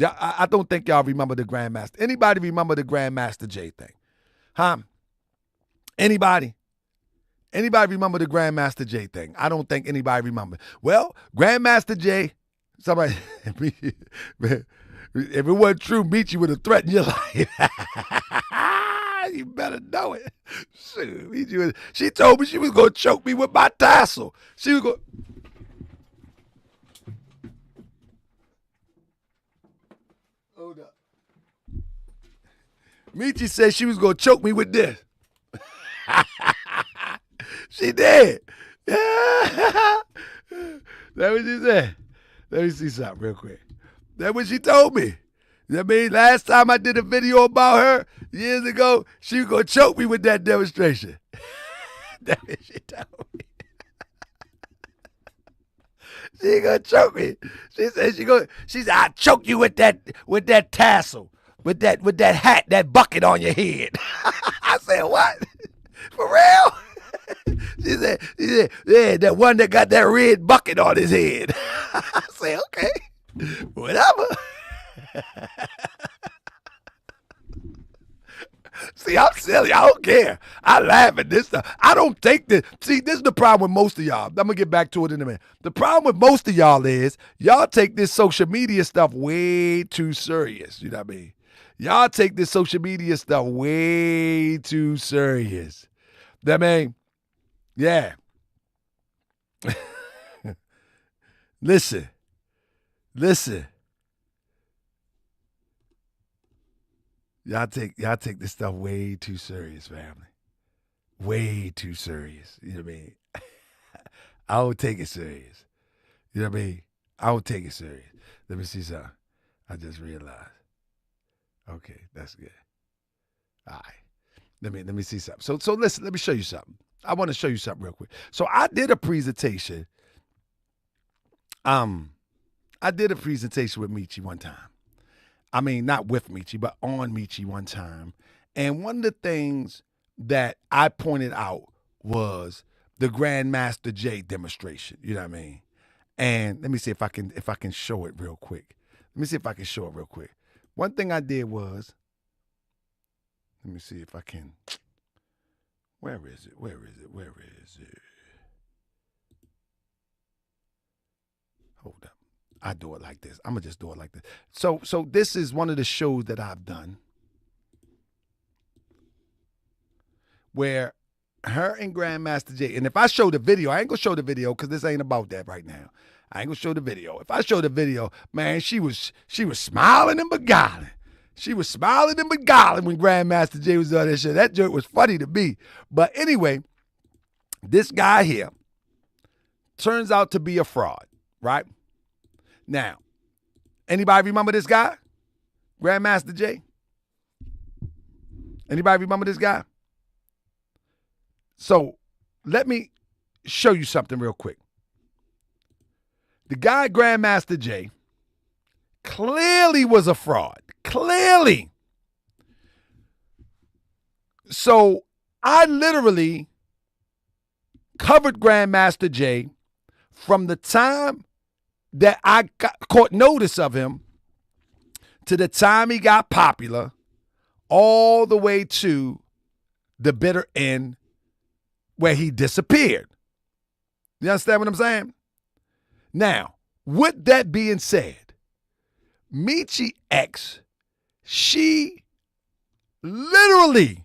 I don't think y'all remember the Grandmaster. Anybody remember the Grandmaster J thing? Huh? Anybody? Anybody remember the Grandmaster J thing? I don't think anybody remember. Well, Grandmaster J, somebody, if it wasn't true, Meechie would have threatened your life. You better know it. Shoot, she told me she was going to choke me with my tassel. She was going. Hold up. Meechie said she was going to choke me with this. She did. That's what she said. Let me see something real quick. That's what she told me. You know what I mean? Last time I did a video about her, years ago, she was going to choke me with that demonstration. That's what she told me. She going to choke me. She said, I'll choke you with that tassel, with that hat, that bucket on your head. I said, what? For real? She said, yeah, that one that got that red bucket on his head. I said, okay, whatever. See, I'm silly. I don't care. I laugh at this stuff. I don't take this. See, this is the problem with most of y'all. I'm going to get back to it in a minute. The problem with most of y'all is y'all take this social media stuff way too serious. You know what I mean? Y'all take this social media stuff way too serious. I mean, yeah. Listen. Y'all take this stuff way too serious, family. Way too serious. You know what I mean? I don't take it serious. You know what I mean? I don't take it serious. Let me see something. I just realized. Okay, that's good. All right. Let me see something. So listen, let me show you something. I want to show you something real quick. So I did a presentation. I did a presentation with Meechie one time. I mean, not with Meechie, but on Meechie one time. And one of the things that I pointed out was the Grandmaster J demonstration. You know what I mean? And let me see if I can show it real quick. One thing I did was, let me see if I can. Where is it? Hold up. I do it like this. I'm going to just do it like this. So this is one of the shows that I've done where her and Grandmaster J, and if I show the video, I ain't going to show the video because this ain't about that right now. I ain't going to show the video. If I show the video, man, she was smiling and beguiling. She was smiling and beguiling when Grandmaster J was on that show. That joke was funny to me. But anyway, this guy here turns out to be a fraud, right? Now, anybody remember this guy? Grandmaster J? Anybody remember this guy? So let me show you something real quick. The guy Grandmaster J clearly was a fraud. Clearly. So I literally covered Grandmaster Jay from the time that I caught notice of him to the time he got popular, all the way to the bitter end where he disappeared. You understand what I'm saying? Now, with that being said, Meechie X, she literally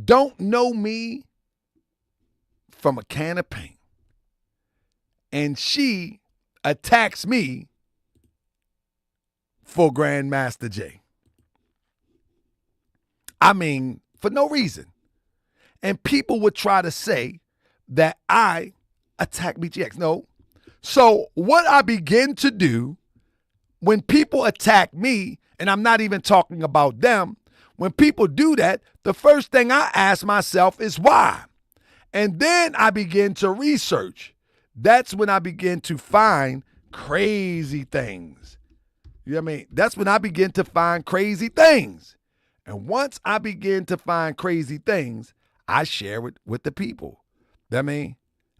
don't know me from a can of paint. And she attacks me for Grandmaster Jay. I mean, for no reason. And people would try to say that I attack Meechie X. No. So what I begin to do when people attack me, and I'm not even talking about them, when people do that, the first thing I ask myself is why? And then I begin to research. That's when I begin to find crazy things. You know what I mean? That's when I begin to find crazy things. And once I begin to find crazy things, I share it with the people. You know what I mean?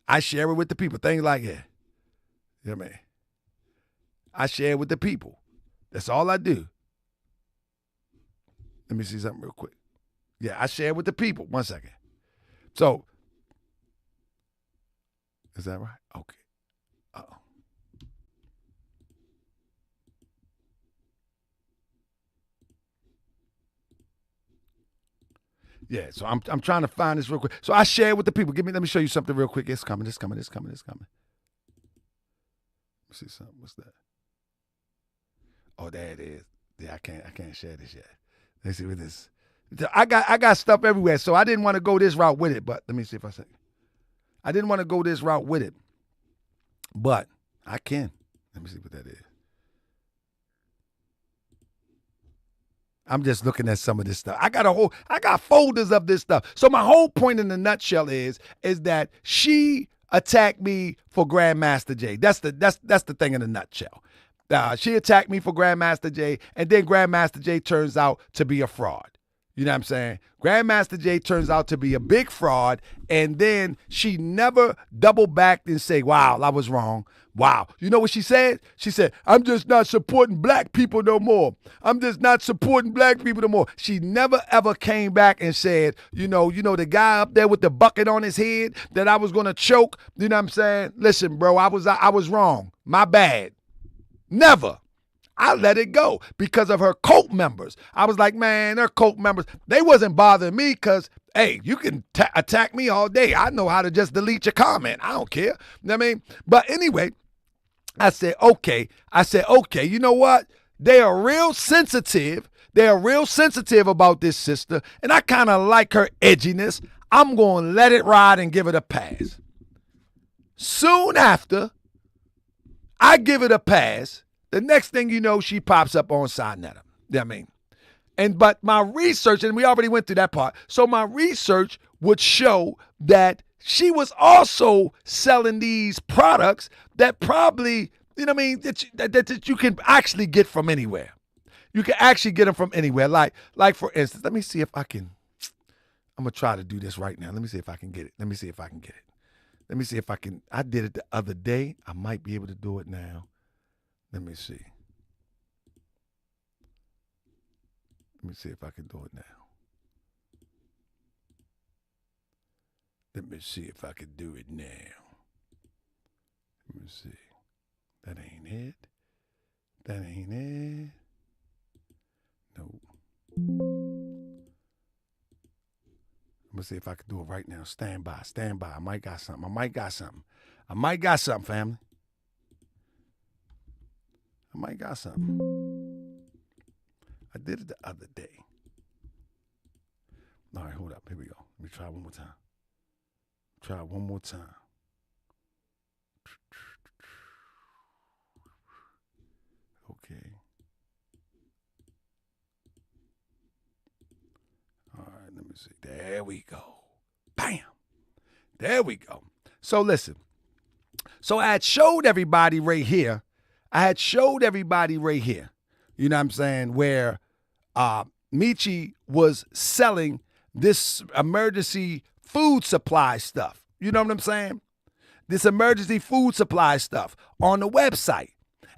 I share it with the people. Things like that. You know what I mean? I share it with the people. That's all I do. Let me see something real quick. Yeah, I share it with the people. 1 second. So, is that right? Okay. Uh-oh. Yeah, so I'm trying to find this real quick. So I share it with the people. Let me show you something real quick. It's coming. Let me see something. What's that? Oh, there it is. Yeah, I can't share this yet. Let's see what this. I got stuff everywhere, so I didn't want to go this route with it, but let me see if I didn't want to go this route with it. But I can. Let me see what that is. I'm just looking at some of this stuff. I got folders of this stuff. So my whole point in the nutshell is that she attacked me for Grandmaster Jay. That's the thing in a nutshell. She attacked me for Grandmaster Jay, and then Grandmaster Jay turns out to be a fraud. You know what I'm saying? Grandmaster Jay turns out to be a big fraud, and then she never double backed and say, wow, I was wrong. Wow. You know what she said? She said, I'm just not supporting black people no more. I'm just not supporting black people no more. She never ever came back and said, you know, the guy up there with the bucket on his head that I was going to choke. You know what I'm saying? Listen, bro, I was wrong. My bad. Never. I let it go because of her cult members. I was like, man, they're cult members. They wasn't bothering me because, hey, you can attack me all day. I know how to just delete your comment. I don't care. You know what I mean? But anyway, I said, okay, you know what? They are real sensitive. They are real sensitive about this sister, and I kind of like her edginess. I'm going to let it ride and give it a pass. Soon after I give it a pass, the next thing you know, she pops up on Sinetta. You know what I mean? But my research, and we already went through that part, so my research would show that she was also selling these products that probably, you know what I mean, that you can actually get from anywhere. You can actually get them from anywhere. Like for instance, let me see if I can, I'm going to try to do this right now. Let me see if I can get it. Let me see if I can. I did it the other day. I might be able to do it now. Let me see. Let me see if I can do it now. Let me see if I can do it now. Let me see. That ain't it. Nope. Let me see if I can do it right now. Stand by. I might got something, family. I might got something. I did it the other day. All right, hold up. Here we go. Let me try one more time. Okay. All right, let me see. There we go. Bam. There we go. So listen. So I had showed everybody right here. I had showed everybody right here, you know what I'm saying, where Meechie was selling this emergency food supply stuff. You know what I'm saying? This emergency food supply stuff on the website.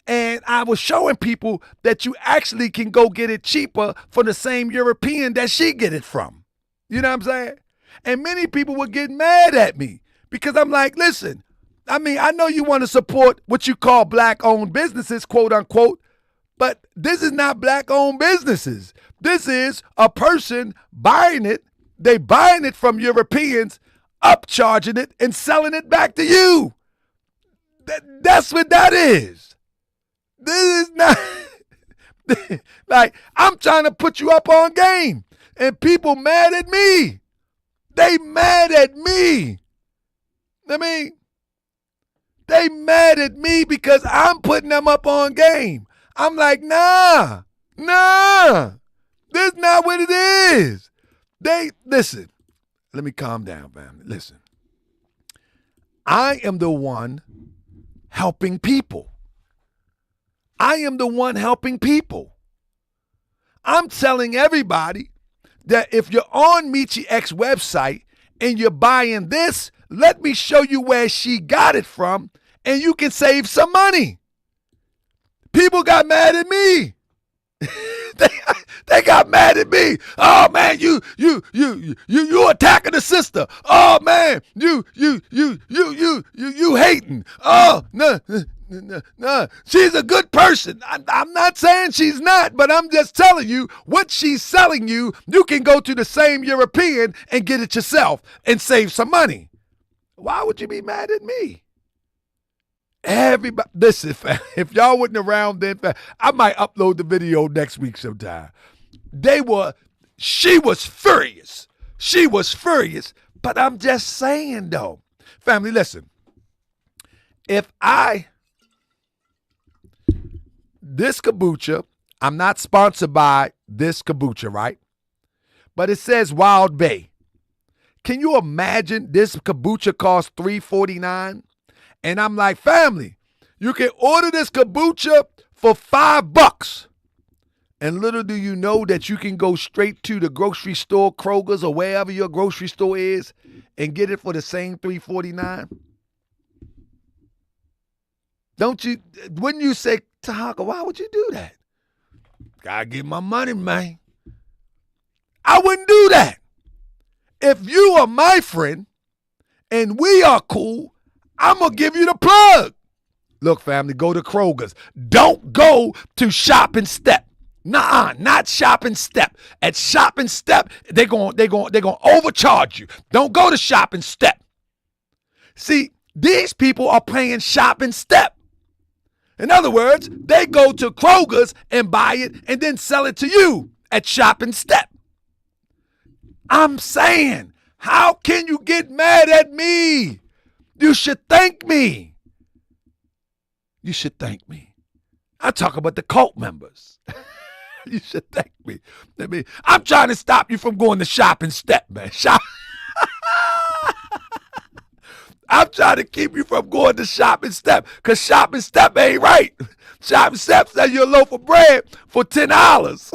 And I was showing people that you actually can go get it cheaper from the same European that she get it from. You know what I'm saying? And many people were getting mad at me because I'm like, listen, I mean, I know you want to support what you call black-owned businesses, quote unquote, but this is not black-owned businesses. This is a person buying it. They buying it from Europeans, upcharging it, and selling it back to you. That's what that is. This is not like I'm trying to put you up on game, and people mad at me. They mad at me. I mean, they mad at me because I'm putting them up on game. I'm like, nah, this is not what it is. Listen, let me calm down, family. Listen, I am the one helping people. I am the one helping people. I'm telling everybody that if you're on Meechie X website and you're buying this, let me show you where she got it from, and you can save some money. People got mad at me. They got mad at me. Oh man, you attacking the sister. Oh man, you hating. Oh no. She's a good person. I'm not saying she's not, but I'm just telling you what she's selling you. You can go to the same European and get it yourself and save some money. Why would you be mad at me? Everybody, listen, if y'all wasn't around then, I might upload the video next week sometime. She was furious. She was furious, but I'm just saying though. Family, listen. This kombucha, I'm not sponsored by this kombucha, right? But it says Wild Bay. Can you imagine this kombucha costs $3.49? And I'm like, family, you can order this kombucha for $5. And little do you know that you can go straight to the grocery store, Kroger's or wherever your grocery store is, and get it for the same $3.49? Wouldn't you say, Taharkabey, why would you do that? Gotta get my money, man. I wouldn't do that. If you are my friend and we are cool, I'm going to give you the plug. Look, family, go to Kroger's. Don't go to Shop and Step. Nuh-uh, not Shop and Step. At Shop and Step, they're going to overcharge you. Don't go to Shop and Step. See, these people are playing Shop and Step. In other words, they go to Kroger's and buy it and then sell it to you at Shop and Step. I'm saying, how can you get mad at me? You should thank me. You should thank me. I talk about the cult members. You should thank me. I'm trying to stop you from going to Shop and Step, man. I'm trying to keep you from going to Shop and Step, because Shop and Step ain't right. Shop and Step sell you a loaf of bread for $10.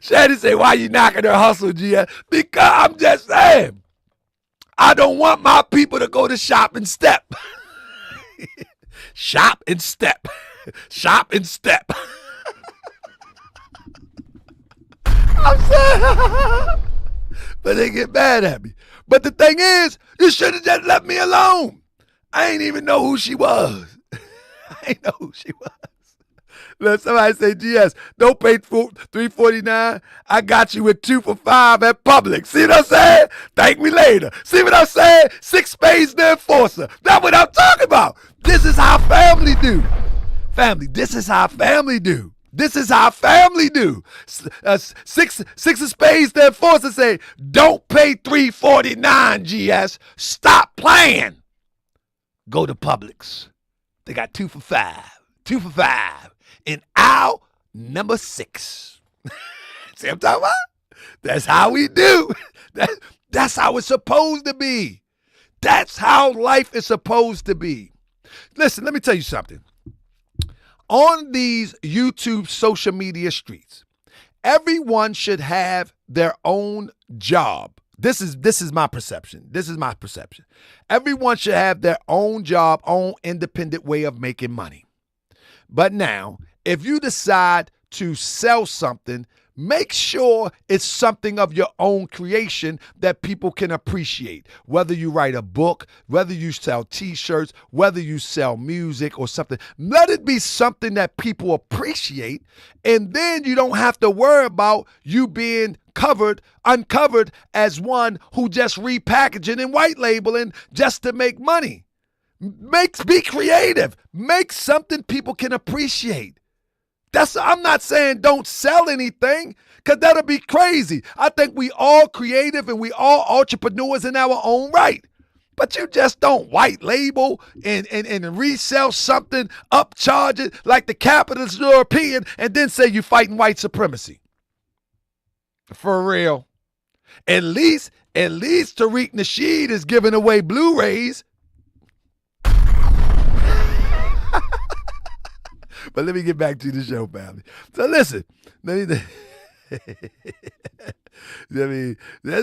Shady say, why you knocking her hustle, GS? Because I'm just saying, I don't want my people to go to Shop and Step. Shop and Step. Shop and Step. I'm saying, but they get mad at me. But the thing is, you should have just left me alone. I ain't even know who she was. I ain't know who she was. Let somebody say, GS, don't pay $3.49. I got you with 2 for $5 at Publix. See what I'm saying? Thank me later. See what I'm saying? 6 spades the enforcer. That's what I'm talking about. This is how family do. Family, this is how family do. This is how family do. 6 of spades the enforcer say, don't pay $3.49, GS. Stop playing. Go to Publix. They got 2 for $5. 2 for $5. In aisle number 6. See what I'm talking about? That's how we do. That's how it's supposed to be. That's how life is supposed to be. Listen, let me tell you something. On these YouTube social media streets, everyone should have their own job. This is my perception. This is my perception. Everyone should have their own job, own independent way of making money. But now, if you decide to sell something, make sure it's something of your own creation that people can appreciate. Whether you write a book, whether you sell t-shirts, whether you sell music or something, let it be something that people appreciate. And then you don't have to worry about you being uncovered as one who just repackaging and white labeling just to make money. Be creative. Make something people can appreciate. I'm not saying don't sell anything, because that'll be crazy. I think we all creative and we all entrepreneurs in our own right. But you just don't white label and resell something, upcharge it like the capitalist European, and then say you're fighting white supremacy. For real. At least Tariq Nasheed is giving away Blu-rays. But let me get back to the show, family. So listen, that's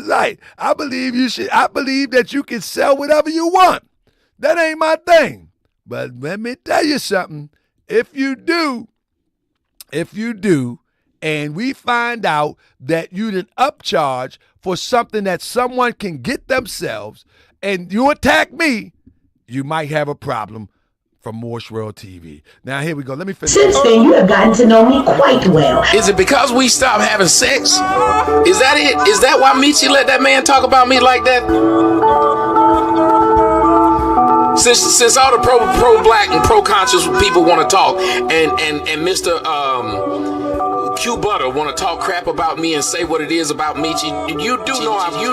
right. I believe that you can sell whatever you want. That ain't my thing. But let me tell you something. If you do, and we find out that you didn't upcharge for something that someone can get themselves, and you attack me, you might have a problem from Moorish World TV. Now, here we go. Let me finish. Since then, you have gotten to know me quite well. Is it because we stopped having sex? Is that it? Is that why Meechie let that man talk about me like that? Since all the pro-black and pro-conscious people want to talk, and Mr. Q Butter want to talk crap about me and say what it is about Meechie, you do know I just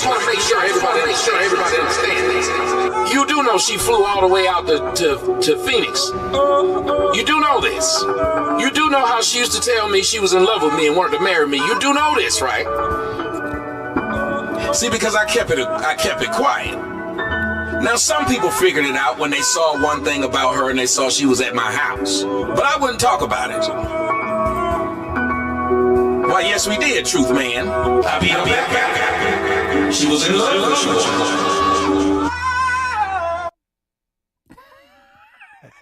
want to make sure everybody understands this. You do know she flew all the way out to Phoenix. You do know this. You do know how she used to tell me she was in love with me and wanted to marry me. You do know this, right? See, because I kept it quiet. Now, some people figured it out when they saw one thing about her and they saw she was at my house. But I wouldn't talk about it. Why, yes, we did, Truth Man. I beat her back. She was in love with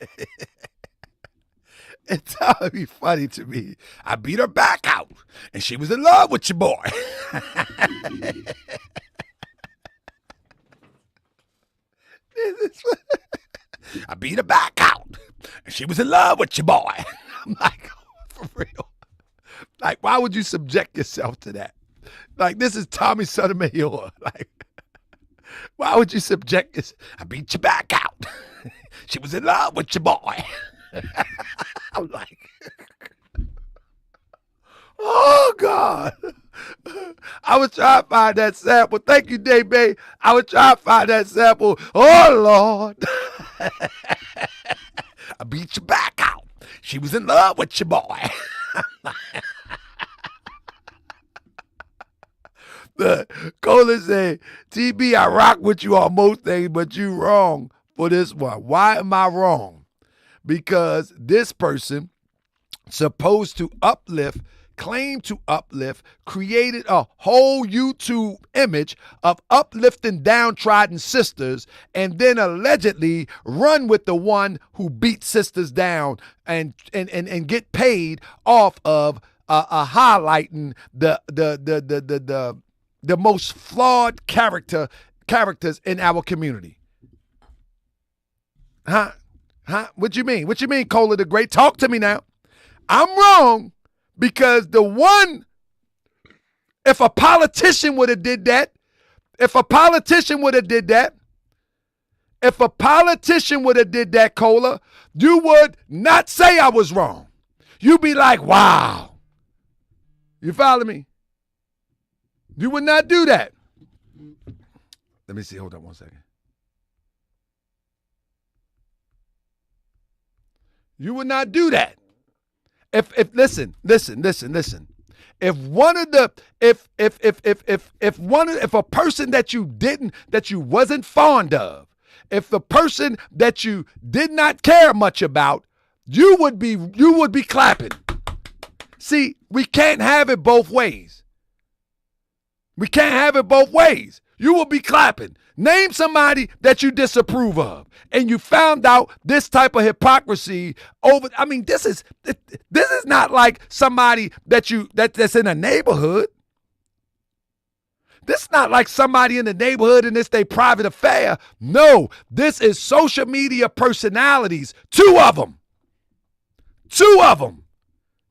you. It's always funny to me. I beat her back out, and she was in love with your boy. I beat her back out, and she was in love with your boy. I'm like, for real. Like, why would you subject yourself to that? Like, this is Tommy Sotomayor. Like, why would you subject yourself? I beat you back out. She was in love with your boy. I'm like, oh, God. I was trying to find that sample. Thank you, Dave Bay. I was trying to find that sample. Oh, Lord. I beat you back out. She was in love with your boy. The Cola said, TB, I rock with you on most things, but you wrong for this one. Why am I wrong? Because this person supposed to claimed to uplift, created a whole YouTube image of uplifting downtrodden sisters, and then allegedly run with the one who beat sisters down and get paid off of highlighting the most flawed characters in our community. Huh? What you mean? What you mean, Cola the Great? Talk to me now. I'm wrong. Because if a politician would have did that, Cola, you would not say I was wrong. You'd be like, wow. You follow me? You would not do that. Let me see. Hold on one second. You would not do that. If listen. if one of the if a person that you wasn't fond of, if the person that you did not care much about, you would be clapping. See, we can't have it both ways. We can't have it both ways. You will be clapping. Name somebody that you disapprove of, and you found out this type of hypocrisy over. I mean, this is not like somebody that's in a neighborhood. This is not like somebody in the neighborhood and it's their private affair. No, this is social media personalities. Two of them.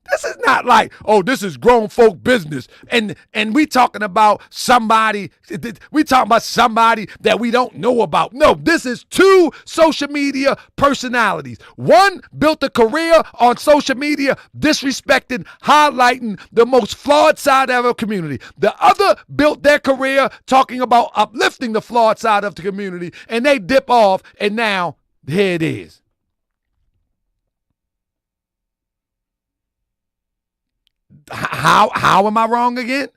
This is not like, oh, this is grown folk business. And we talking about somebody that we don't know about. No, this is two social media personalities. One built a career on social media, disrespecting, highlighting the most flawed side of our community. The other built their career talking about uplifting the flawed side of the community, and they dip off, and now here it is. How am I wrong again?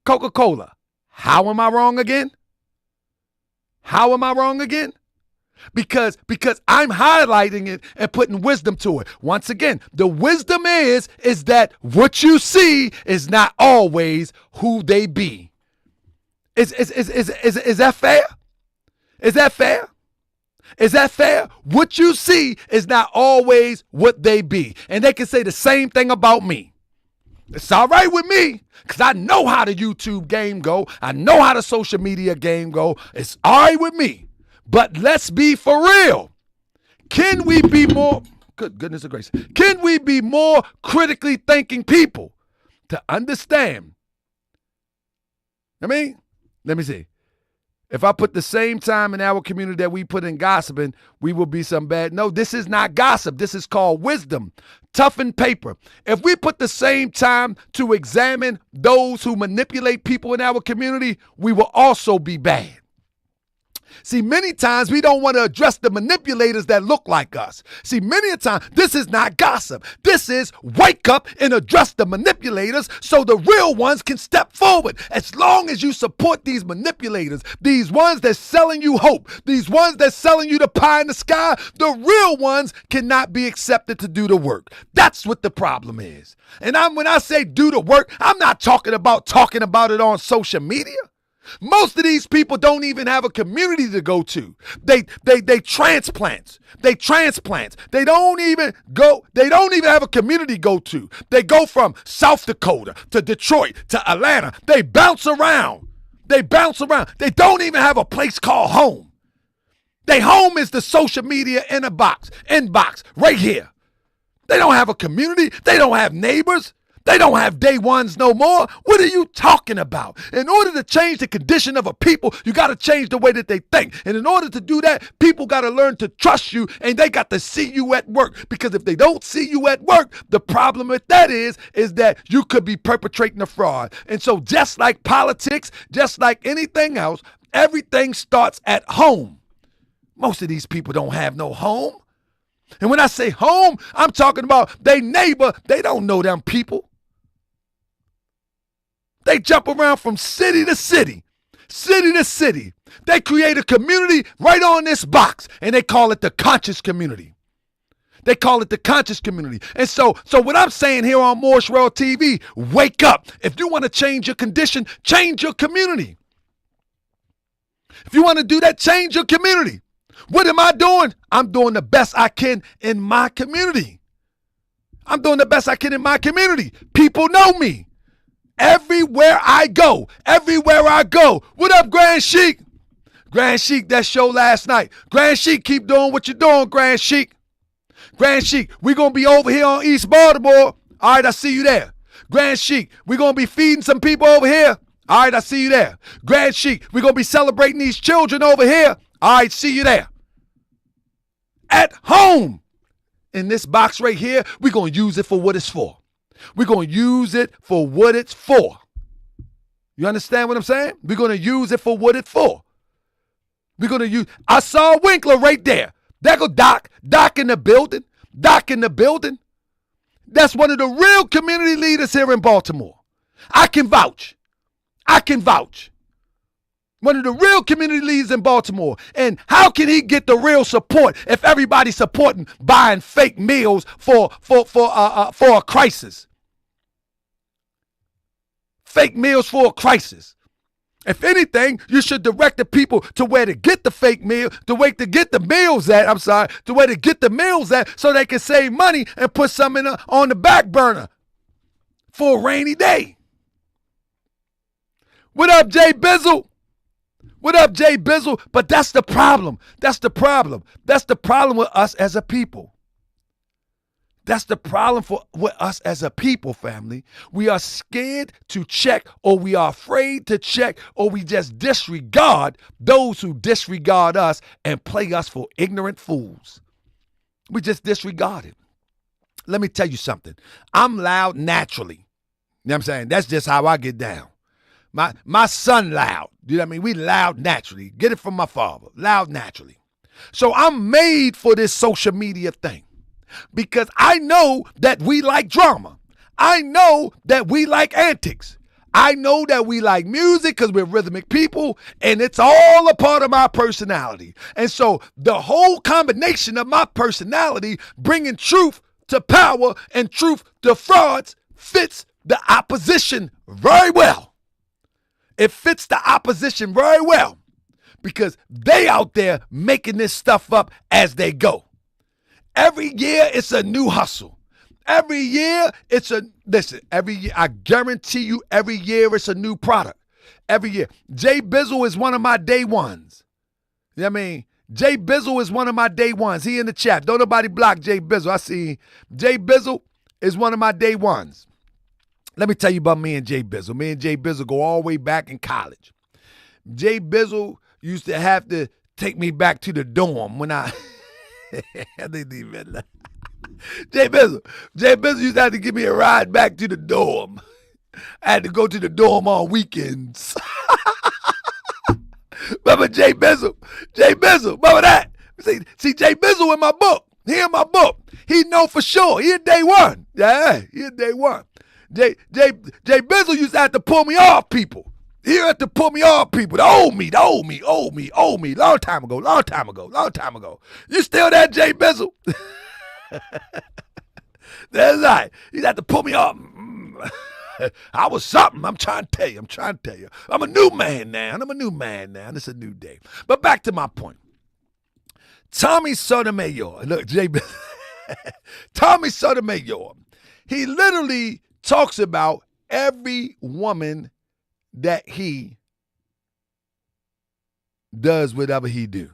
Coca-Cola. How am I wrong again? How am I wrong again? Because I'm highlighting it and putting wisdom to it. Once again, the wisdom is that what you see is not always who they be. Is that fair? Is that fair? Is that fair? What you see is not always what they be. And they can say the same thing about me. It's all right with me because I know how the YouTube game go. I know how the social media game go. It's all right with me. But let's be for real. Can we be more, good goodness of grace, can we be more critically thinking people to understand? I mean, let me see. If I put the same time in our community that we put in gossiping, we will be some bad. No, this is not gossip. This is called wisdom. Toughen paper. If we put the same time to examine those who manipulate people in our community, we will also be bad. See, many times we don't want to address the manipulators that look like us. See, many a time, this is not gossip. This is wake up and address the manipulators so the real ones can step forward. As long as you support these manipulators, these ones that's selling you hope, these ones that's selling you the pie in the sky, the real ones cannot be accepted to do the work. That's what the problem is. And when I say do the work, I'm not talking about it on social media. Most of these people don't even have a community to go to. They transplants. They don't even have a community to go to. They go from South Dakota to Detroit to Atlanta. They bounce around. They don't even have a place called home. Their home is the social media inbox right here. They don't have a community. They don't have neighbors. They don't have day ones no more. What are you talking about? In order to change the condition of a people, you got to change the way that they think. And in order to do that, people got to learn to trust you, and they got to see you at work. Because if they don't see you at work, the problem with that is that you could be perpetrating a fraud. And so just like politics, just like anything else, everything starts at home. Most of these people don't have no home. And when I say home, I'm talking about they neighbor. They don't know them people. They jump around from city to city. They create a community right on this box, and they call it the conscious community. And so what I'm saying here on Morris World TV, wake up. If you want to change your condition, change your community. If you want to do that, change your community. What am I doing? I'm doing the best I can in my community. People know me. Everywhere I go. What up, Grand Sheik? Grand Sheik, that show last night. Grand Sheik, keep doing what you're doing, Grand Sheik. Grand Sheik, we're going to be over here on East Baltimore. All right, I see you there. Grand Sheik, we're going to be feeding some people over here. All right, I see you there. Grand Sheik, we're going to be celebrating these children over here. All right, see you there. At home, in this box right here, we're going to use it for what it's for. You understand what I'm saying? We're going to use it for what it's for. I saw Winkler right there. There go Doc in the building. that's one of the real community leaders here in Baltimore. I can vouch. One of the real community leaders in Baltimore. And how can he get the real support if everybody's supporting buying fake meals for a crisis? Fake meals for a crisis. If anything, you should direct the people to where to get the fake meal, to where to get the meals at, to where to get the meals at so they can save money and put some on the back burner for a rainy day. What up, Jay Bizzle? What up, Jay Bizzle? But that's the problem. That's the problem with us as a people. That's the problem with us as a people, family. We are scared to check, or we are afraid to check, or we just disregard those who disregard us and play us for ignorant fools. We just disregard it. Let me tell you something. I'm loud naturally. You know what I'm saying? That's just how I get down. My son loud. You know what I mean? We loud naturally. Get it from my father. Loud naturally. So I'm made for this social media thing. Because I know that we like drama. I know that we like antics. I know that we like music because we're rhythmic people, and it's all a part of my personality. And so the whole combination of my personality, bringing truth to power and truth to frauds, fits the opposition very well. It fits the opposition very well because they out there making this stuff up as they go. Every year, it's a new hustle. Every year, every year, I guarantee you, every year, it's a new product. Every year. Jay Bizzle is one of my day ones. You know what I mean? Jay Bizzle is one of my day ones. He in the chat. Don't nobody block Jay Bizzle. I see Jay Bizzle is one of my day ones. Let me tell you about me and Jay Bizzle. Me and Jay Bizzle go all the way back in college. Jay Bizzle used to have to take me back to the dorm when I... Jay Bizzle used to have to give me a ride back to the dorm. I had to go to the dorm on weekends. Remember Jay Bizzle? Remember that? See Jay Bizzle in my book. He in my book. He know for sure. He in day one. Yeah, he in day one. Jay Bizzle used to have to pull me off people. He had to pull me off people. They owe me. Long time ago. You still there, Jay Bizzle? That's right. He had to pull me off. I was something. I'm trying to tell you. I'm a new man now. It's a new day. But back to my point. Tommy Sotomayor. Look, Jay Bizzle. Tommy Sotomayor. He literally talks about every woman that he does whatever he do.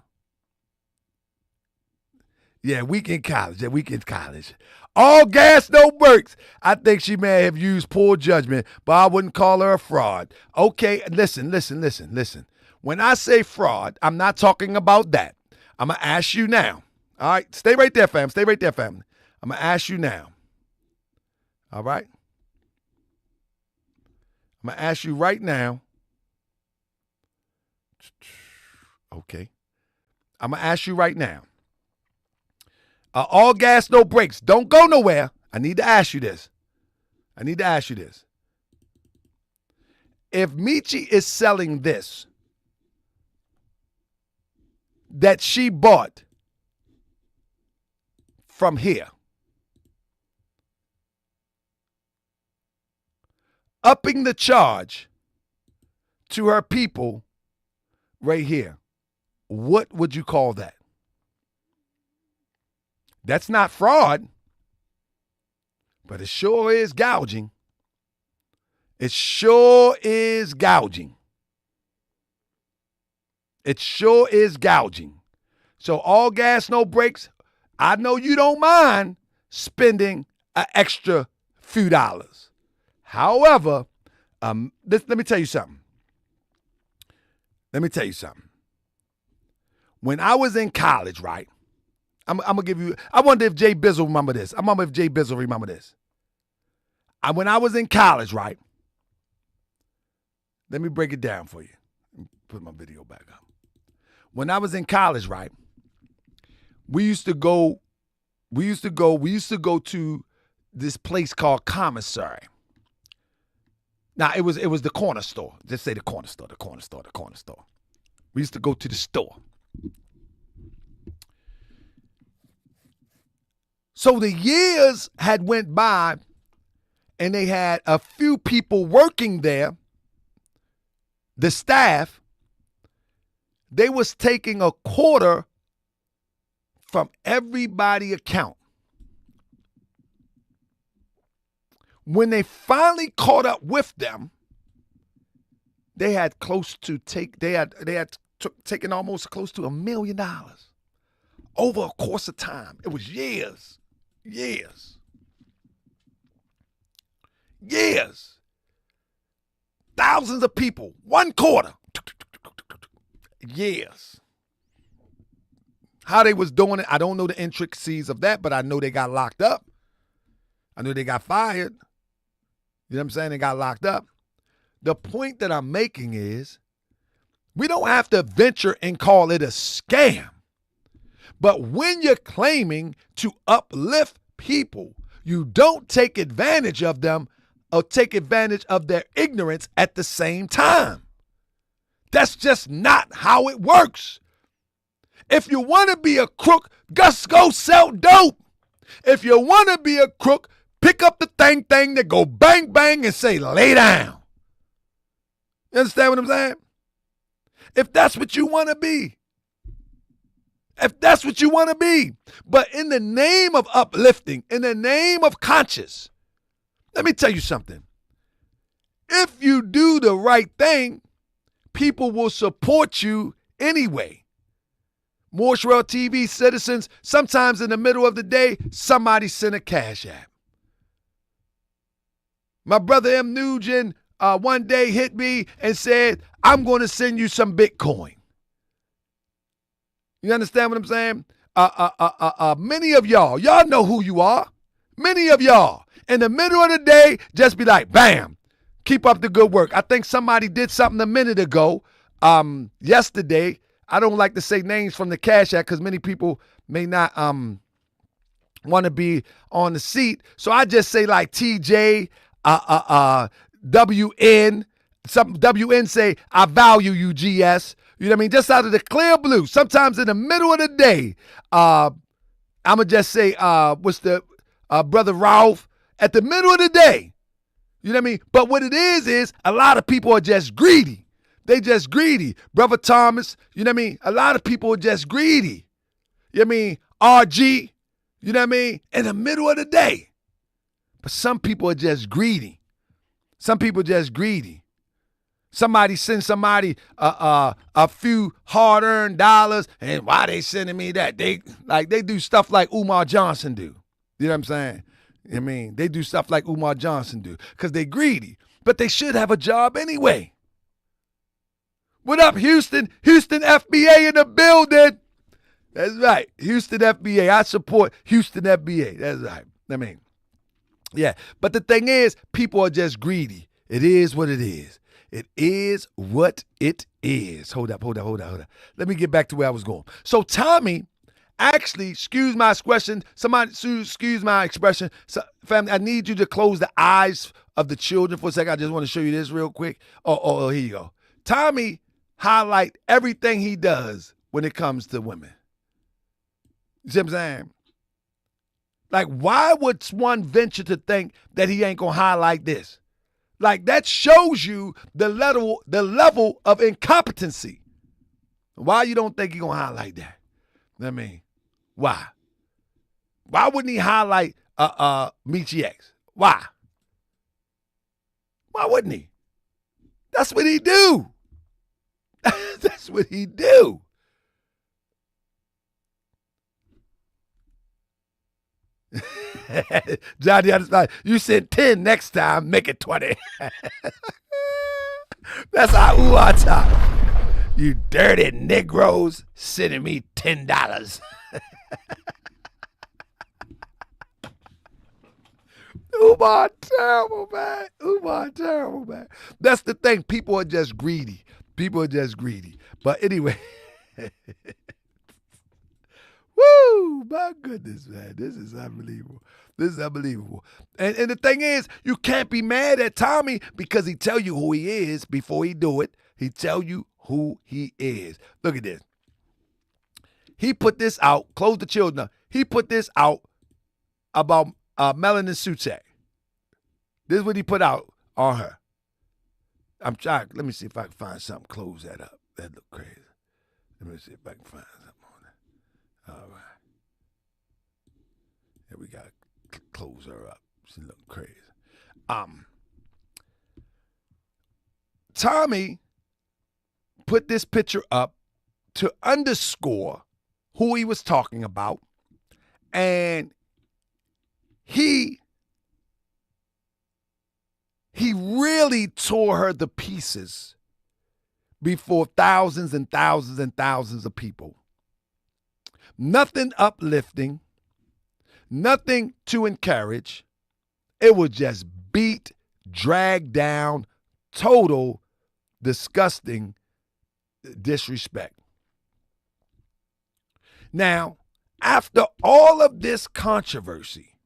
Yeah, weekend college. All gas, no brakes. I think she may have used poor judgment, but I wouldn't call her a fraud. Okay, listen. When I say fraud, I'm not talking about that. I'm going to ask you now. All right, stay right there, fam. I'm going to ask you now. All right? I'm going to ask you right now. Okay. I'm going to ask you right now. All gas, no brakes. Don't go nowhere. I need to ask you this. If Meechie is selling this that she bought from here, upping the charge to her people right here, what would you call that? That's not fraud, but it sure is gouging. It sure is gouging. So all gas, no brakes. I know you don't mind spending an extra few dollars. However, let me tell you something. When I was in college, right? I'm going to give you, I wonder if Jay Bizzle remember this. When I was in college, right? Let me break it down for you. Put my video back up. When I was in college, right? We used to go to this place called Commissary. Now, it was the corner store. Just say the corner store. We used to go to the store. So the years had went by, and they had a few people working there, the staff. They was taking a quarter from everybody's account. When they finally caught up with them, they had taken almost close to $1 million over a course of time. It was years. Thousands of people, one quarter. Years. How they was doing it, I don't know the intricacies of that, but I know they got locked up. I know they got fired. You know what I'm saying? They got locked up. The point that I'm making is we don't have to venture and call it a scam. But when you're claiming to uplift people, you don't take advantage of them or take advantage of their ignorance at the same time. That's just not how it works. If you want to be a crook, just go sell dope. If you want to be a crook, pick up the thing that go bang, bang, and say, lay down. You understand what I'm saying? If that's what you want to be. But in the name of uplifting, in the name of conscience, let me tell you something. If you do the right thing, people will support you anyway. Morse World TV citizens, sometimes in the middle of the day, somebody sent a cash app. My brother M. Nugent one day hit me and said, I'm going to send you some Bitcoin. You understand what I'm saying? Many of y'all know who you are. Many of y'all, in the middle of the day, just be like, bam, keep up the good work. I think somebody did something a minute ago, yesterday. I don't like to say names from the Cash App because many people may not want to be on the seat. So I just say like TJ, WN, WN say, I value you, GS. You know what I mean? Just out of the clear blue. Sometimes in the middle of the day, I'ma just say, what's the brother Ralph? At the middle of the day. You know what I mean? But what it is a lot of people are just greedy. They just greedy. Brother Thomas, you know what I mean? A lot of people are just greedy. You know what I mean? RG, you know what I mean? In the middle of the day. But some people are just greedy. Somebody send somebody a few hard-earned dollars, and why they sending me that? They do stuff like Umar Johnson do. You know what I'm saying? I mean, they do stuff like Umar Johnson do because they greedy. But they should have a job anyway. What up, Houston? Houston FBA in the building. That's right. Houston FBA. I support Houston FBA. That's right. I mean, yeah. But the thing is, people are just greedy. It is what it is. It is what it is. Hold up. Let me get back to where I was going. So Tommy, actually, excuse my expression. Somebody, excuse my expression. So, family, I need you to close the eyes of the children for a second. I just want to show you this real quick. Oh, here you go. Tommy highlight everything he does when it comes to women. You see what I'm saying? Like, why would one venture to think that he ain't gonna highlight this? Like, that shows you the level of incompetency. Why you don't think he gonna highlight that? I mean, why? Why wouldn't he highlight Meechie X? Why? Why wouldn't he? That's what he do. That's what he do. Johnny, you said 10 next time, make it 20. That's our talk. You dirty Negroes sending me $10. Umar terrible, man. That's the thing. People are just greedy. But anyway, Woo! My goodness, man. This is unbelievable. This is unbelievable. And the thing is, you can't be mad at Tommy because he tell you who he is before he do it. He tell you who he is. Look at this. He put this out. Close the children up. He put this out about Melanin Sutek. This is what he put out on her. I'm trying. Let me see if I can find something. Close that up. That look crazy. Let me see if I can find something on that. All right. Yeah, we got to close her up. She look crazy. Tommy put this picture up to underscore who he was talking about. And he really tore her to pieces before thousands and thousands and thousands of people. Nothing uplifting, nothing to encourage. It was just beat, dragged down, total, disgusting disrespect. Now, after all of this controversy,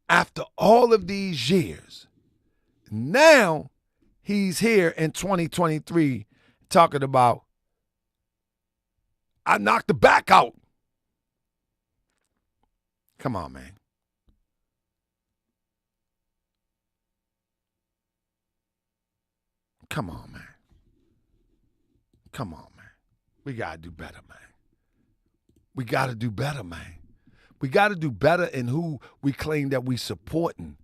after all of these years, now he's here in 2023 talking about, I knocked the back out. Come on, man. Come on, man. Come on, man. We got to do better, man. We got to do better, man. We got to do better in who we claim that we supporting.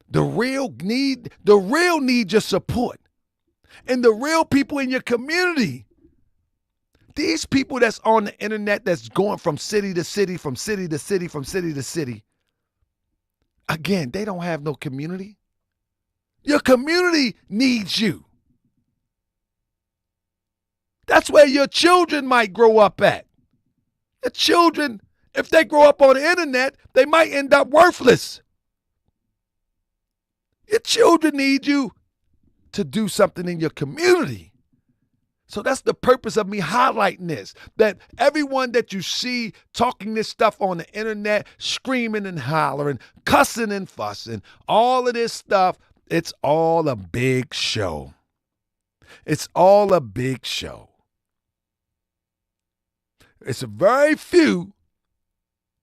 The real need your support. And the real people in your community. These people that's on the internet that's going from city to city, from city to city, from city to city. Again, they don't have no community. Your community needs you. That's where your children might grow up at. Your children, if they grow up on the internet, they might end up worthless. Your children need you to do something in your community. So that's the purpose of me highlighting this, that everyone that you see talking this stuff on the internet, screaming and hollering, cussing and fussing, all of this stuff, it's all a big show. It's all a big show. It's a very few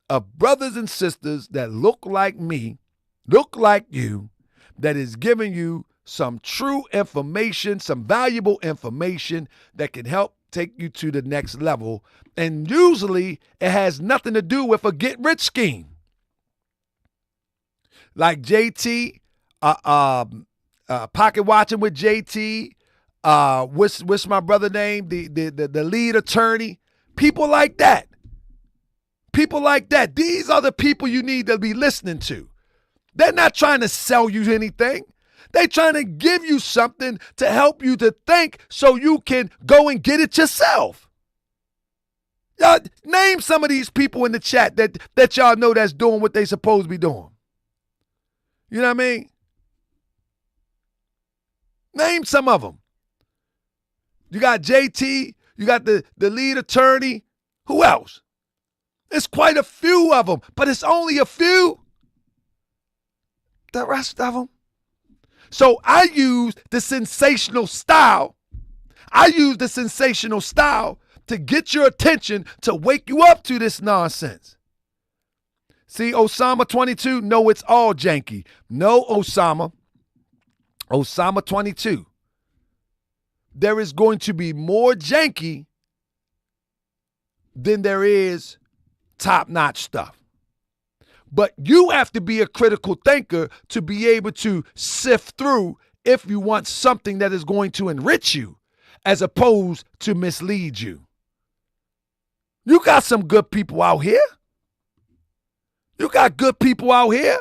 of brothers and sisters that look like me, look like you, that is giving you some true information, some valuable information that can help take you to the next level. And usually it has nothing to do with a get-rich scheme. Like JT, Pocket Watching with JT, what's my brother name? The lead attorney. People like that. People like that. These are the people you need to be listening to. They're not trying to sell you anything. They're trying to give you something to help you to think so you can go and get it yourself. Y'all, name some of these people in the chat that y'all know that's doing what they supposed to be doing. You know what I mean? Name some of them. You got JT, you got the lead attorney. Who else? It's quite a few of them, but it's only a few. The rest of them. So I use the sensational style. I use the sensational style to get your attention, to wake you up to this nonsense. See, Osama 22, no, it's all janky. No, Osama 22. There is going to be more janky than there is top-notch stuff. But you have to be a critical thinker to be able to sift through if you want something that is going to enrich you as opposed to mislead you. You got some good people out here. You got good people out here.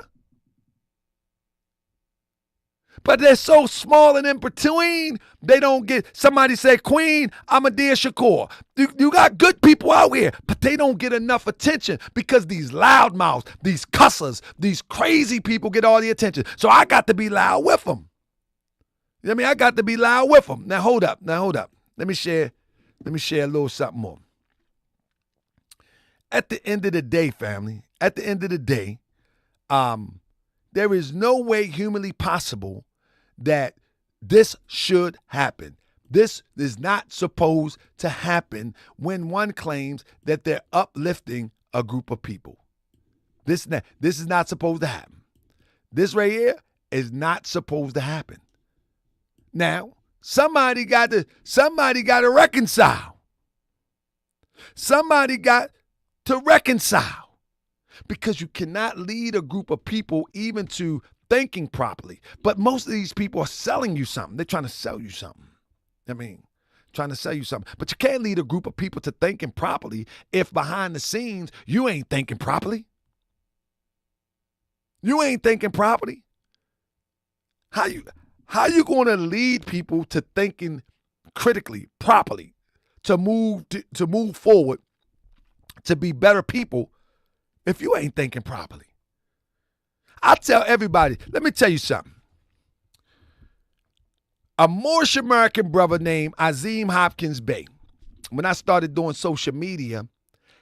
But they're so small and in between, they don't get, somebody say, Queen, I'm a dear Shakur. You got good people out here, but they don't get enough attention because these loudmouths, these cussers, these crazy people get all the attention. So I got to be loud with them. You know what I mean? I got to be loud with them. Now hold up. Let me share a little something more. at the end of the day, family, at the end of the day, there is no way humanly possible that this should happen. This is not supposed to happen when one claims that they're uplifting a group of people. This is not supposed to happen. This right here is not supposed to happen. Now, somebody got to reconcile. Somebody got to reconcile, because you cannot lead a group of people even to thinking properly. But most of these people are selling you something. They're trying to sell you something. Trying to sell you something. But you can't lead a group of people to thinking properly if behind the scenes you ain't thinking properly. You ain't thinking properly. How you going to lead people to thinking critically, properly, to move forward, to be better people if you ain't thinking properly? I tell everybody, let me tell you something. A Moorish American brother named Azim Hopkins Bey, when I started doing social media,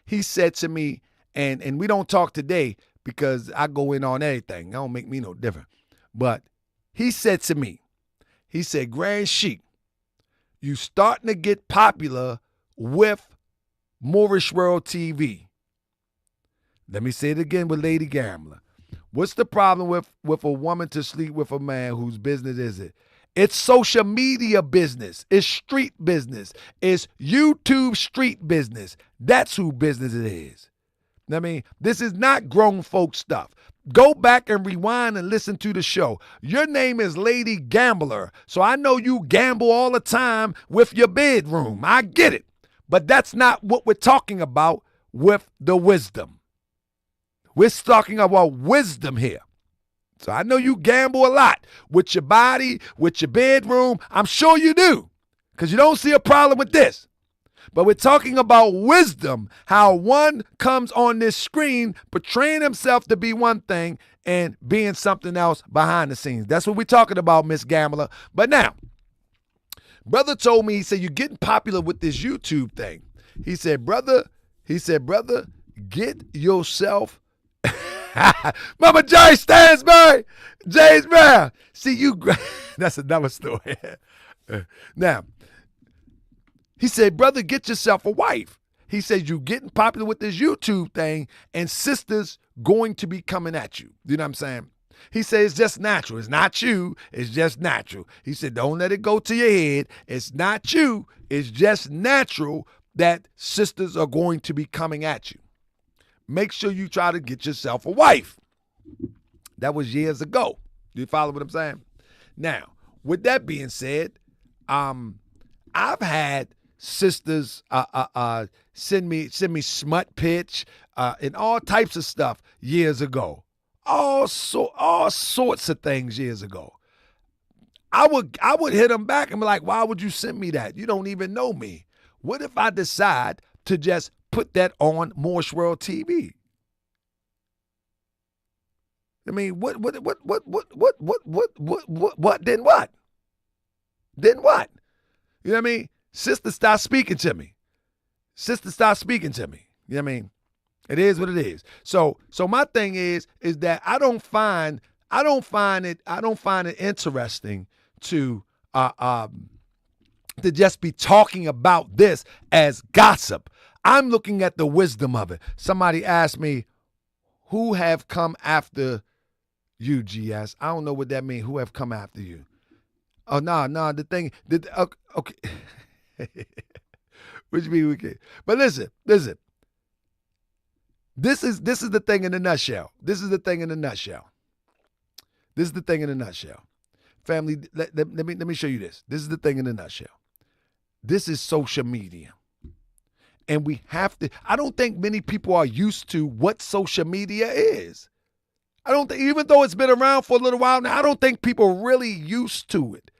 he said to me, and we don't talk today because I go in on everything. It don't make me no different. But he said to me, he said, Grand Sheik, you starting to get popular with Moorish World TV. Let me say it again with Lady Gambler. What's the problem with a woman to sleep with a man whose business is it? It's social media business. It's street business. It's YouTube street business. That's who business it is. I mean, this is not grown folk stuff. Go back and rewind and listen to the show. Your name is Lady Gambler, so I know you gamble all the time with your bedroom. I get it. But that's not what we're talking about with the wisdom. We're talking about wisdom here. So I know you gamble a lot with your body, with your bedroom. I'm sure you do, because you don't see a problem with this. But we're talking about wisdom, how one comes on this screen portraying himself to be one thing and being something else behind the scenes. That's what we're talking about, Miss Gambler. But now, brother told me, he said, you're getting popular with this YouTube thing. He said, brother, get yourself Mama Joy Stansbury, James Brown. See, you, that's another story. Now, he said, brother, get yourself a wife. He said, you getting popular with this YouTube thing and sisters going to be coming at you. You know what I'm saying? He said, it's just natural. It's not you. It's just natural. He said, don't let it go to your head. It's not you. It's just natural that sisters are going to be coming at you. Make sure you try to get yourself a wife. That was years ago. Do you follow what I'm saying? Now, with that being said, I've had sisters send me smut pitch and all types of stuff years ago. All sorts of things years ago. I would hit them back and be like, why would you send me that? You don't even know me. What if I decide to just put that on Moorish World TV? I mean, what, then what? Then what? You know what I mean? Sister, stop speaking to me. You know what I mean? It is what it is. So my thing is that I don't find it interesting to just be talking about this as gossip. I'm looking at the wisdom of it. Somebody asked me, who have come after you, GS? I don't know what that means. Who have come after you? Oh, no, okay. What you mean we can? But listen. This is the thing in a nutshell. Family, let me show you this. This is the thing in a nutshell. This is social media. And we have to, I don't think many people are used to what social media is. I don't think, even though it's been around for a little while now, I don't think people are really used to it.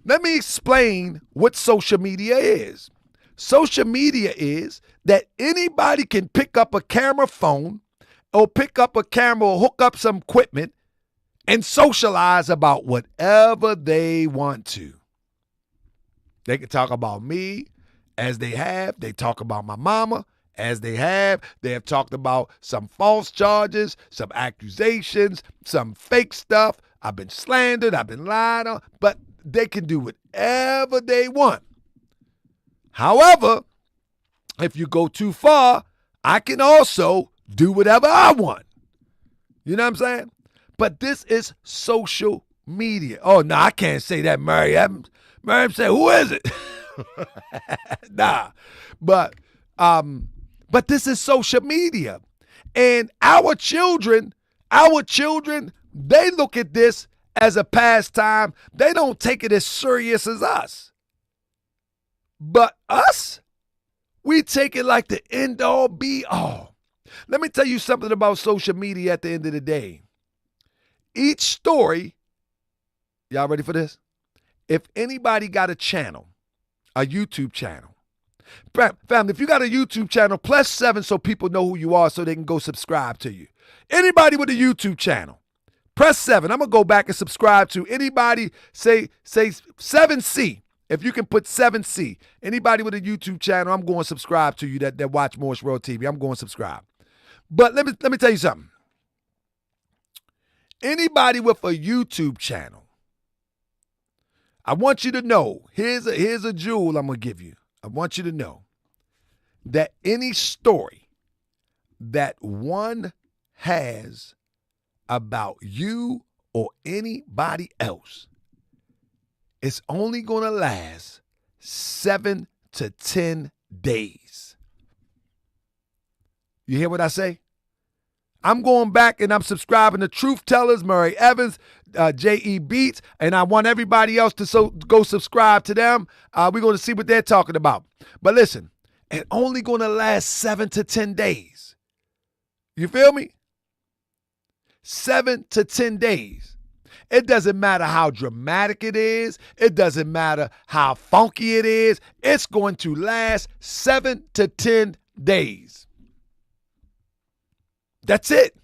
Let me explain what social media is. Social media is that anybody can pick up a camera phone or pick up a camera or hook up some equipment and socialize about whatever they want to. They can talk about me as they have. They talk about my mama As they have talked about some false charges, some accusations, some fake stuff. I've been slandered, I've been lied on, but they can do whatever they want. However, if you go too far, I can also do whatever I want. You know what I'm saying? But this is social media. Oh, no, I can't say that, Murray Evans. Murray Evans said, who is it? Nah. But this is social media. And our children, they look at this as a pastime. They don't take it as serious as us. But us, we take it like the end all be all. Let me tell you something about social media at the end of the day. Each story, y'all ready for this? If anybody got a channel, a YouTube channel, family, if you got a YouTube channel, +7 so people know who you are so they can go subscribe to you. Anybody with a YouTube channel, +7. I'm going to go back and subscribe to anybody, say 7C. If you can put 7C, anybody with a YouTube channel, I'm going to subscribe to you that watch Morris World TV. I'm going to subscribe. But let me tell you something. Anybody with a YouTube channel, I want you to know, here's a jewel I'm going to give you. I want you to know that any story that one has about you or anybody else, it's only going to last 7 to 10 days. You hear what I say? I'm going back and I'm subscribing to Truth Tellers, Murray Evans, J.E. Beats, and I want everybody else to go subscribe to them. We're going to see what they're talking about. But listen, it's only going to last 7 to 10 days. You feel me? 7 to 10 days. It doesn't matter how dramatic it is. It doesn't matter how funky it is. It's going to last 7 to 10 days. That's it.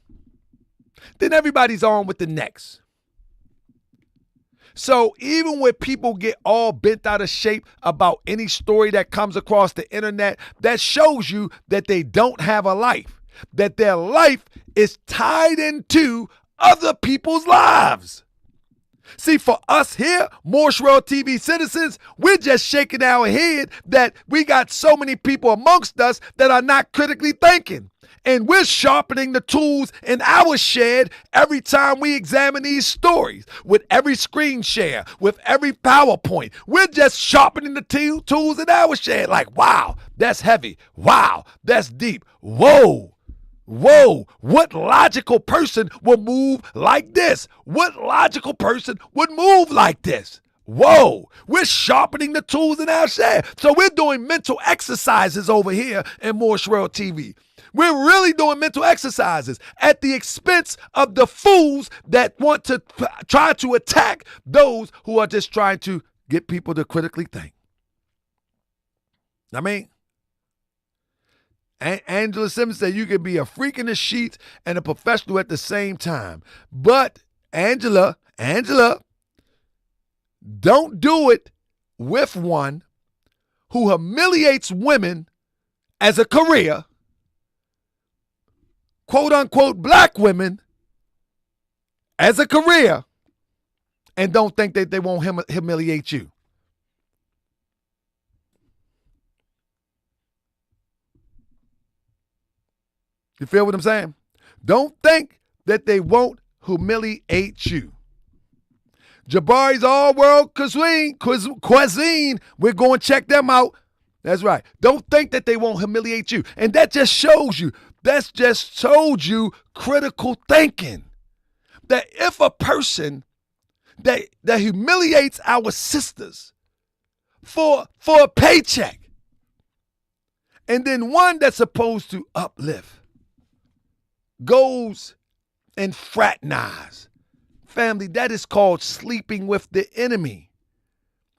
Then everybody's on with the next. So even when people get all bent out of shape about any story that comes across the internet, that shows you that they don't have a life, that their life is tied into other people's lives. See, for us here, Morris World TV citizens, we're just shaking our head that we got so many people amongst us that are not critically thinking. And we're sharpening the tools in our shed every time we examine these stories. With every screen share, with every PowerPoint, we're just sharpening the tools in our shed. Like, wow, that's heavy. Wow, that's deep. Whoa, what logical person would move like this? What logical person would move like this? Whoa, we're sharpening the tools in our shed. So we're doing mental exercises over here in Morris World TV. We're really doing mental exercises at the expense of the fools that want to try to attack those who are just trying to get people to critically think. I mean, Angela Simmons said you can be a freak in the sheets and a professional at the same time. But Angela, don't do it with one who humiliates women as a career, quote unquote black women as a career, and don't think that they won't humiliate you. You feel what I'm saying? Don't think that they won't humiliate you. Jabari's All World Cuisine. We're going to check them out. That's right. Don't think that they won't humiliate you. And that just shows you, that's just told you critical thinking. That if a person that humiliates our sisters for a paycheck, and then one that's supposed to uplift goes and fraternize, family, that is called sleeping with the enemy.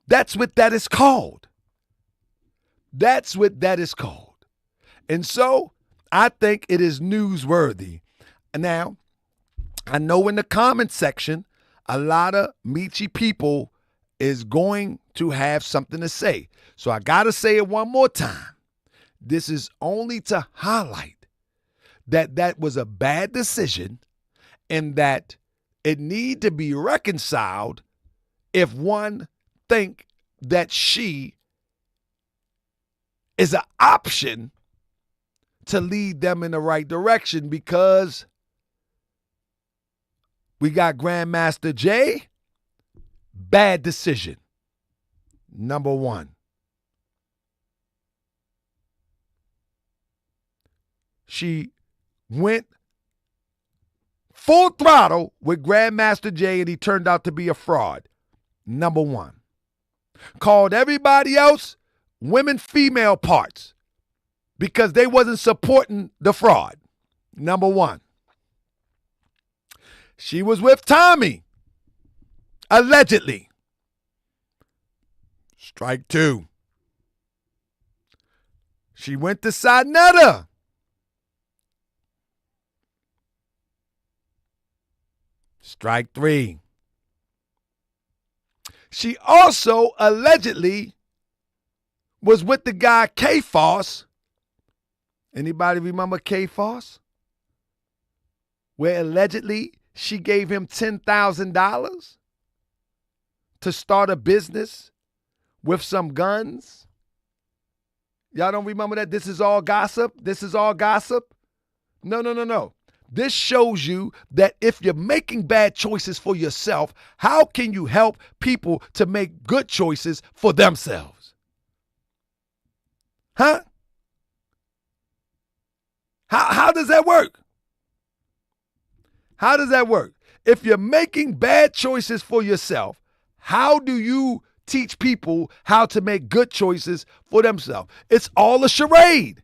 That's what that is called. That's what that is called. And so I think it is newsworthy. Now, I know in the comment section, a lot of Meechie people is going to have something to say. So I got to say it one more time. This is only to highlight that that was a bad decision and that it need to be reconciled if one think that she is an option to lead them in the right direction, because we got Grandmaster Jay, bad decision. Number one. She went full throttle with Grandmaster Jay and he turned out to be a fraud. Number one. Called everybody else women female parts because they wasn't supporting the fraud. Number one. She was with Tommy, allegedly. Strike two. She went to Sinetta. Strike three. She also allegedly was with the guy K-Foss. Anybody remember K-Foss? Where allegedly she gave him $10,000 to start a business with some guns. Y'all don't remember that? This is all gossip? This is all gossip? No. This shows you that if you're making bad choices for yourself, how can you help people to make good choices for themselves? Huh? How does that work? How does that work? If you're making bad choices for yourself, how do you teach people how to make good choices for themselves? It's all a charade.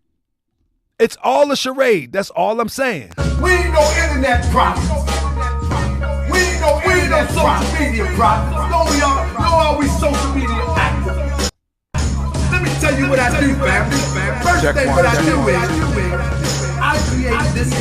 It's all a charade. That's all I'm saying. We ain't no internet prophets. We ain't no social media prophets. No, y'all we social media activists. Let me tell you what I do, family. First thing what I do is I create this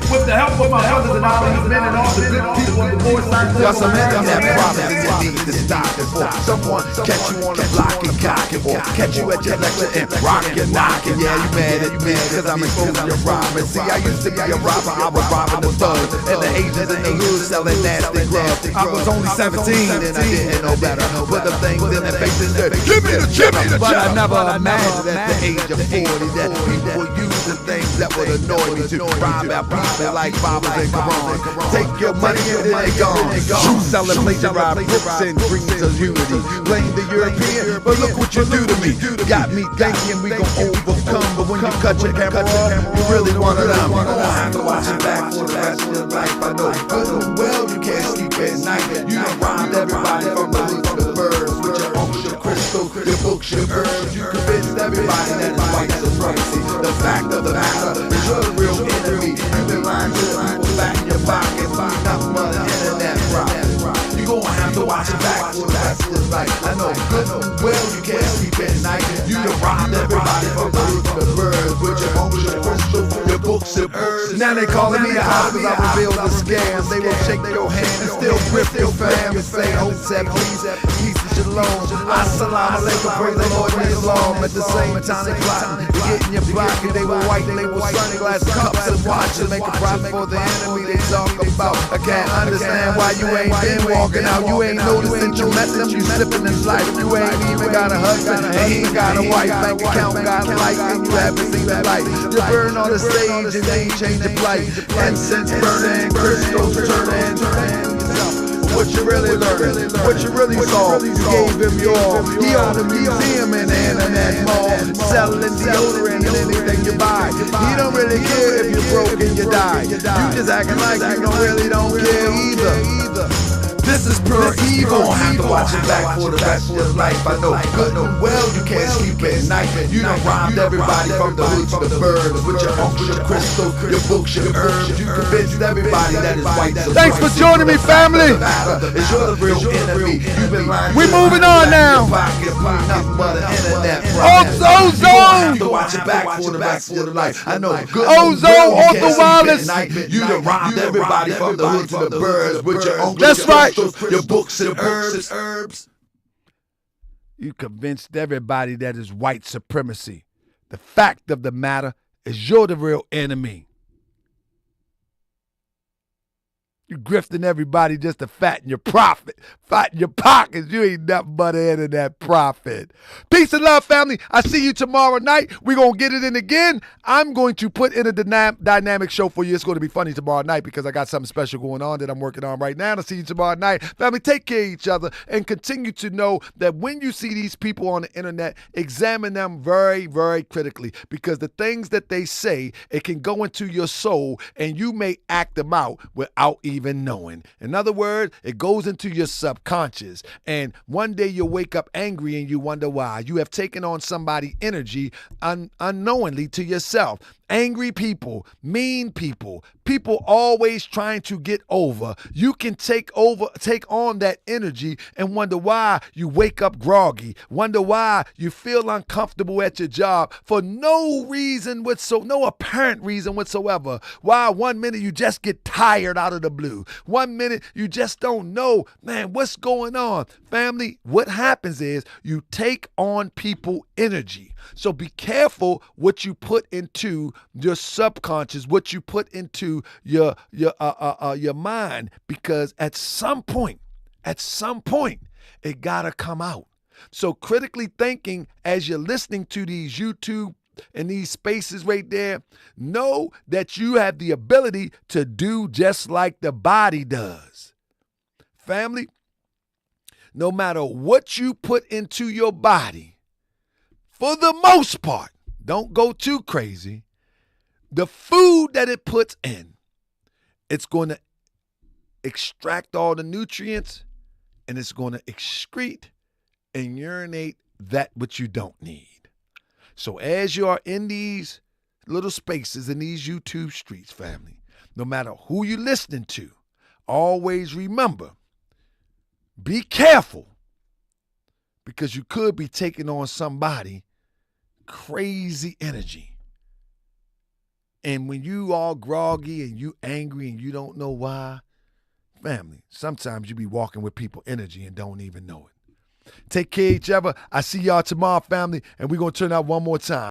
with the help of my brothers and all these men and all the good people on the board side. Got some internet prophets that need to stop before someone catch you on the block and cock it, or catch you at your lecture and rock and knock it. Yeah, you mad because I'm exposing your robbery. See, I used to be a robber, I was robbing the thugs and the agents in the hood selling nasty grub. I was only 17 and I didn't know better. Put the things in their faces and said, give me the chip. But I never imagined at the age of 40 that people would use the things that would annoy me to rob our people like Bibles and Quran. Take your money and then they gone. Shoot selling, plagiarize books and dreams of unity. Blame the European, but look what you do to me. Got me thinking we gon' overcome, but when you cut your camera off, you really one of them. You gon' have to watch it back for the rest of your life. I know good and well you can't sleep at night. You done robbed everybody from the leaf to the birds with your uncle, your crystal, your books, your herbs. You convinced everybody that it's white supremacy. The fact of the matter is you're the real enemy. You've been lying to the people back in your pockets. Nothing but an internet problem. You gon' have to watch it back for the rest of your life. I know good and well you can't sleep at night. You done robbed everybody from the roof to the birds with your uncle, your crystal, your books and herbs. Now they calling me out because I revealed the scams. They will shake your hand and still grip your fam and say, hope that peace and shalom. Assalamu alaikum, praise the Lord and Islam. At the same time they plotting to get in your pocket. They were white, they were sunglass cups and watches. Make a profit for the enemy they talk about. I can't understand why you ain't been walking out. You ain't noticed that you met them, you sipping this life. You ain't even got a husband, and he ain't got a wife. Bank account got a life, and you haven't seen the light. You burn on the stage and they ain't change the plight. Incense burning, crystals turning. What you really learned, what you really saw, you gave him your all. He owned a museum in the internet mall, selling deodorant and anything you buy. He don't really care if you're broke and you die. You just acting like you don't care either. This is pure evil. You gon' have to watch it back for the rest of your life. I know good and well you can't sleep at night. You done robbed everybody from the hood to the birds with your uncle, your crystal, your books, your herbs. You convinced everybody that is white. Thanks for joining me, family. Is you're the real enemy. You've been lying. We're moving on now. Nothing but an internet. Ozone. To watch it back for the rest of your life. I know good Ozone, Arthur Wallace. You done robbed everybody from the hood to the birds with your uncle. That's right. Your books and herbs. You convinced everybody that is white supremacy. The fact of the matter is you're the real enemy. You grifting everybody just to fatten your profit, fatten your pockets. You ain't nothing but the end of that profit. Peace and love, family. I see you tomorrow night. We're going to get it in again. I'm going to put in a dynamic show for you. It's going to be funny tomorrow night because I got something special going on that I'm working on right now. I'll see you tomorrow night. Family, take care of each other and continue to know that when you see these people on the internet, examine them very, very critically because the things that they say, it can go into your soul and you may act them out without even knowing. In other words, it goes into your subconscious. And one day you'll wake up angry and you wonder why. You have taken on somebody's energy unknowingly to yourself. Angry people, mean people, people always trying to get over. You can take on that energy and wonder why you wake up groggy, wonder why you feel uncomfortable at your job for no apparent reason whatsoever. Why 1 minute you just get tired out of the blue. 1 minute you just don't know, man, what's going on? Family, what happens is you take on people energy. So be careful what you put into your subconscious, what you put into your mind, because at some point, it gotta come out. So critically thinking as you're listening to these YouTube and these spaces right there, know that you have the ability to do just like the body does. Family, no matter what you put into your body, for the most part, don't go too crazy, the food that it puts in, it's going to extract all the nutrients and it's going to excrete and urinate that which you don't need. So as you are in these little spaces, in these YouTube streets, family, no matter who you're listening to, always remember, be careful, because you could be taking on somebody crazy energy. And when you all groggy and you angry and you don't know why, family, sometimes you be walking with people energy and don't even know it. Take care of each other. I see y'all tomorrow, family, and we're going to turn out one more time.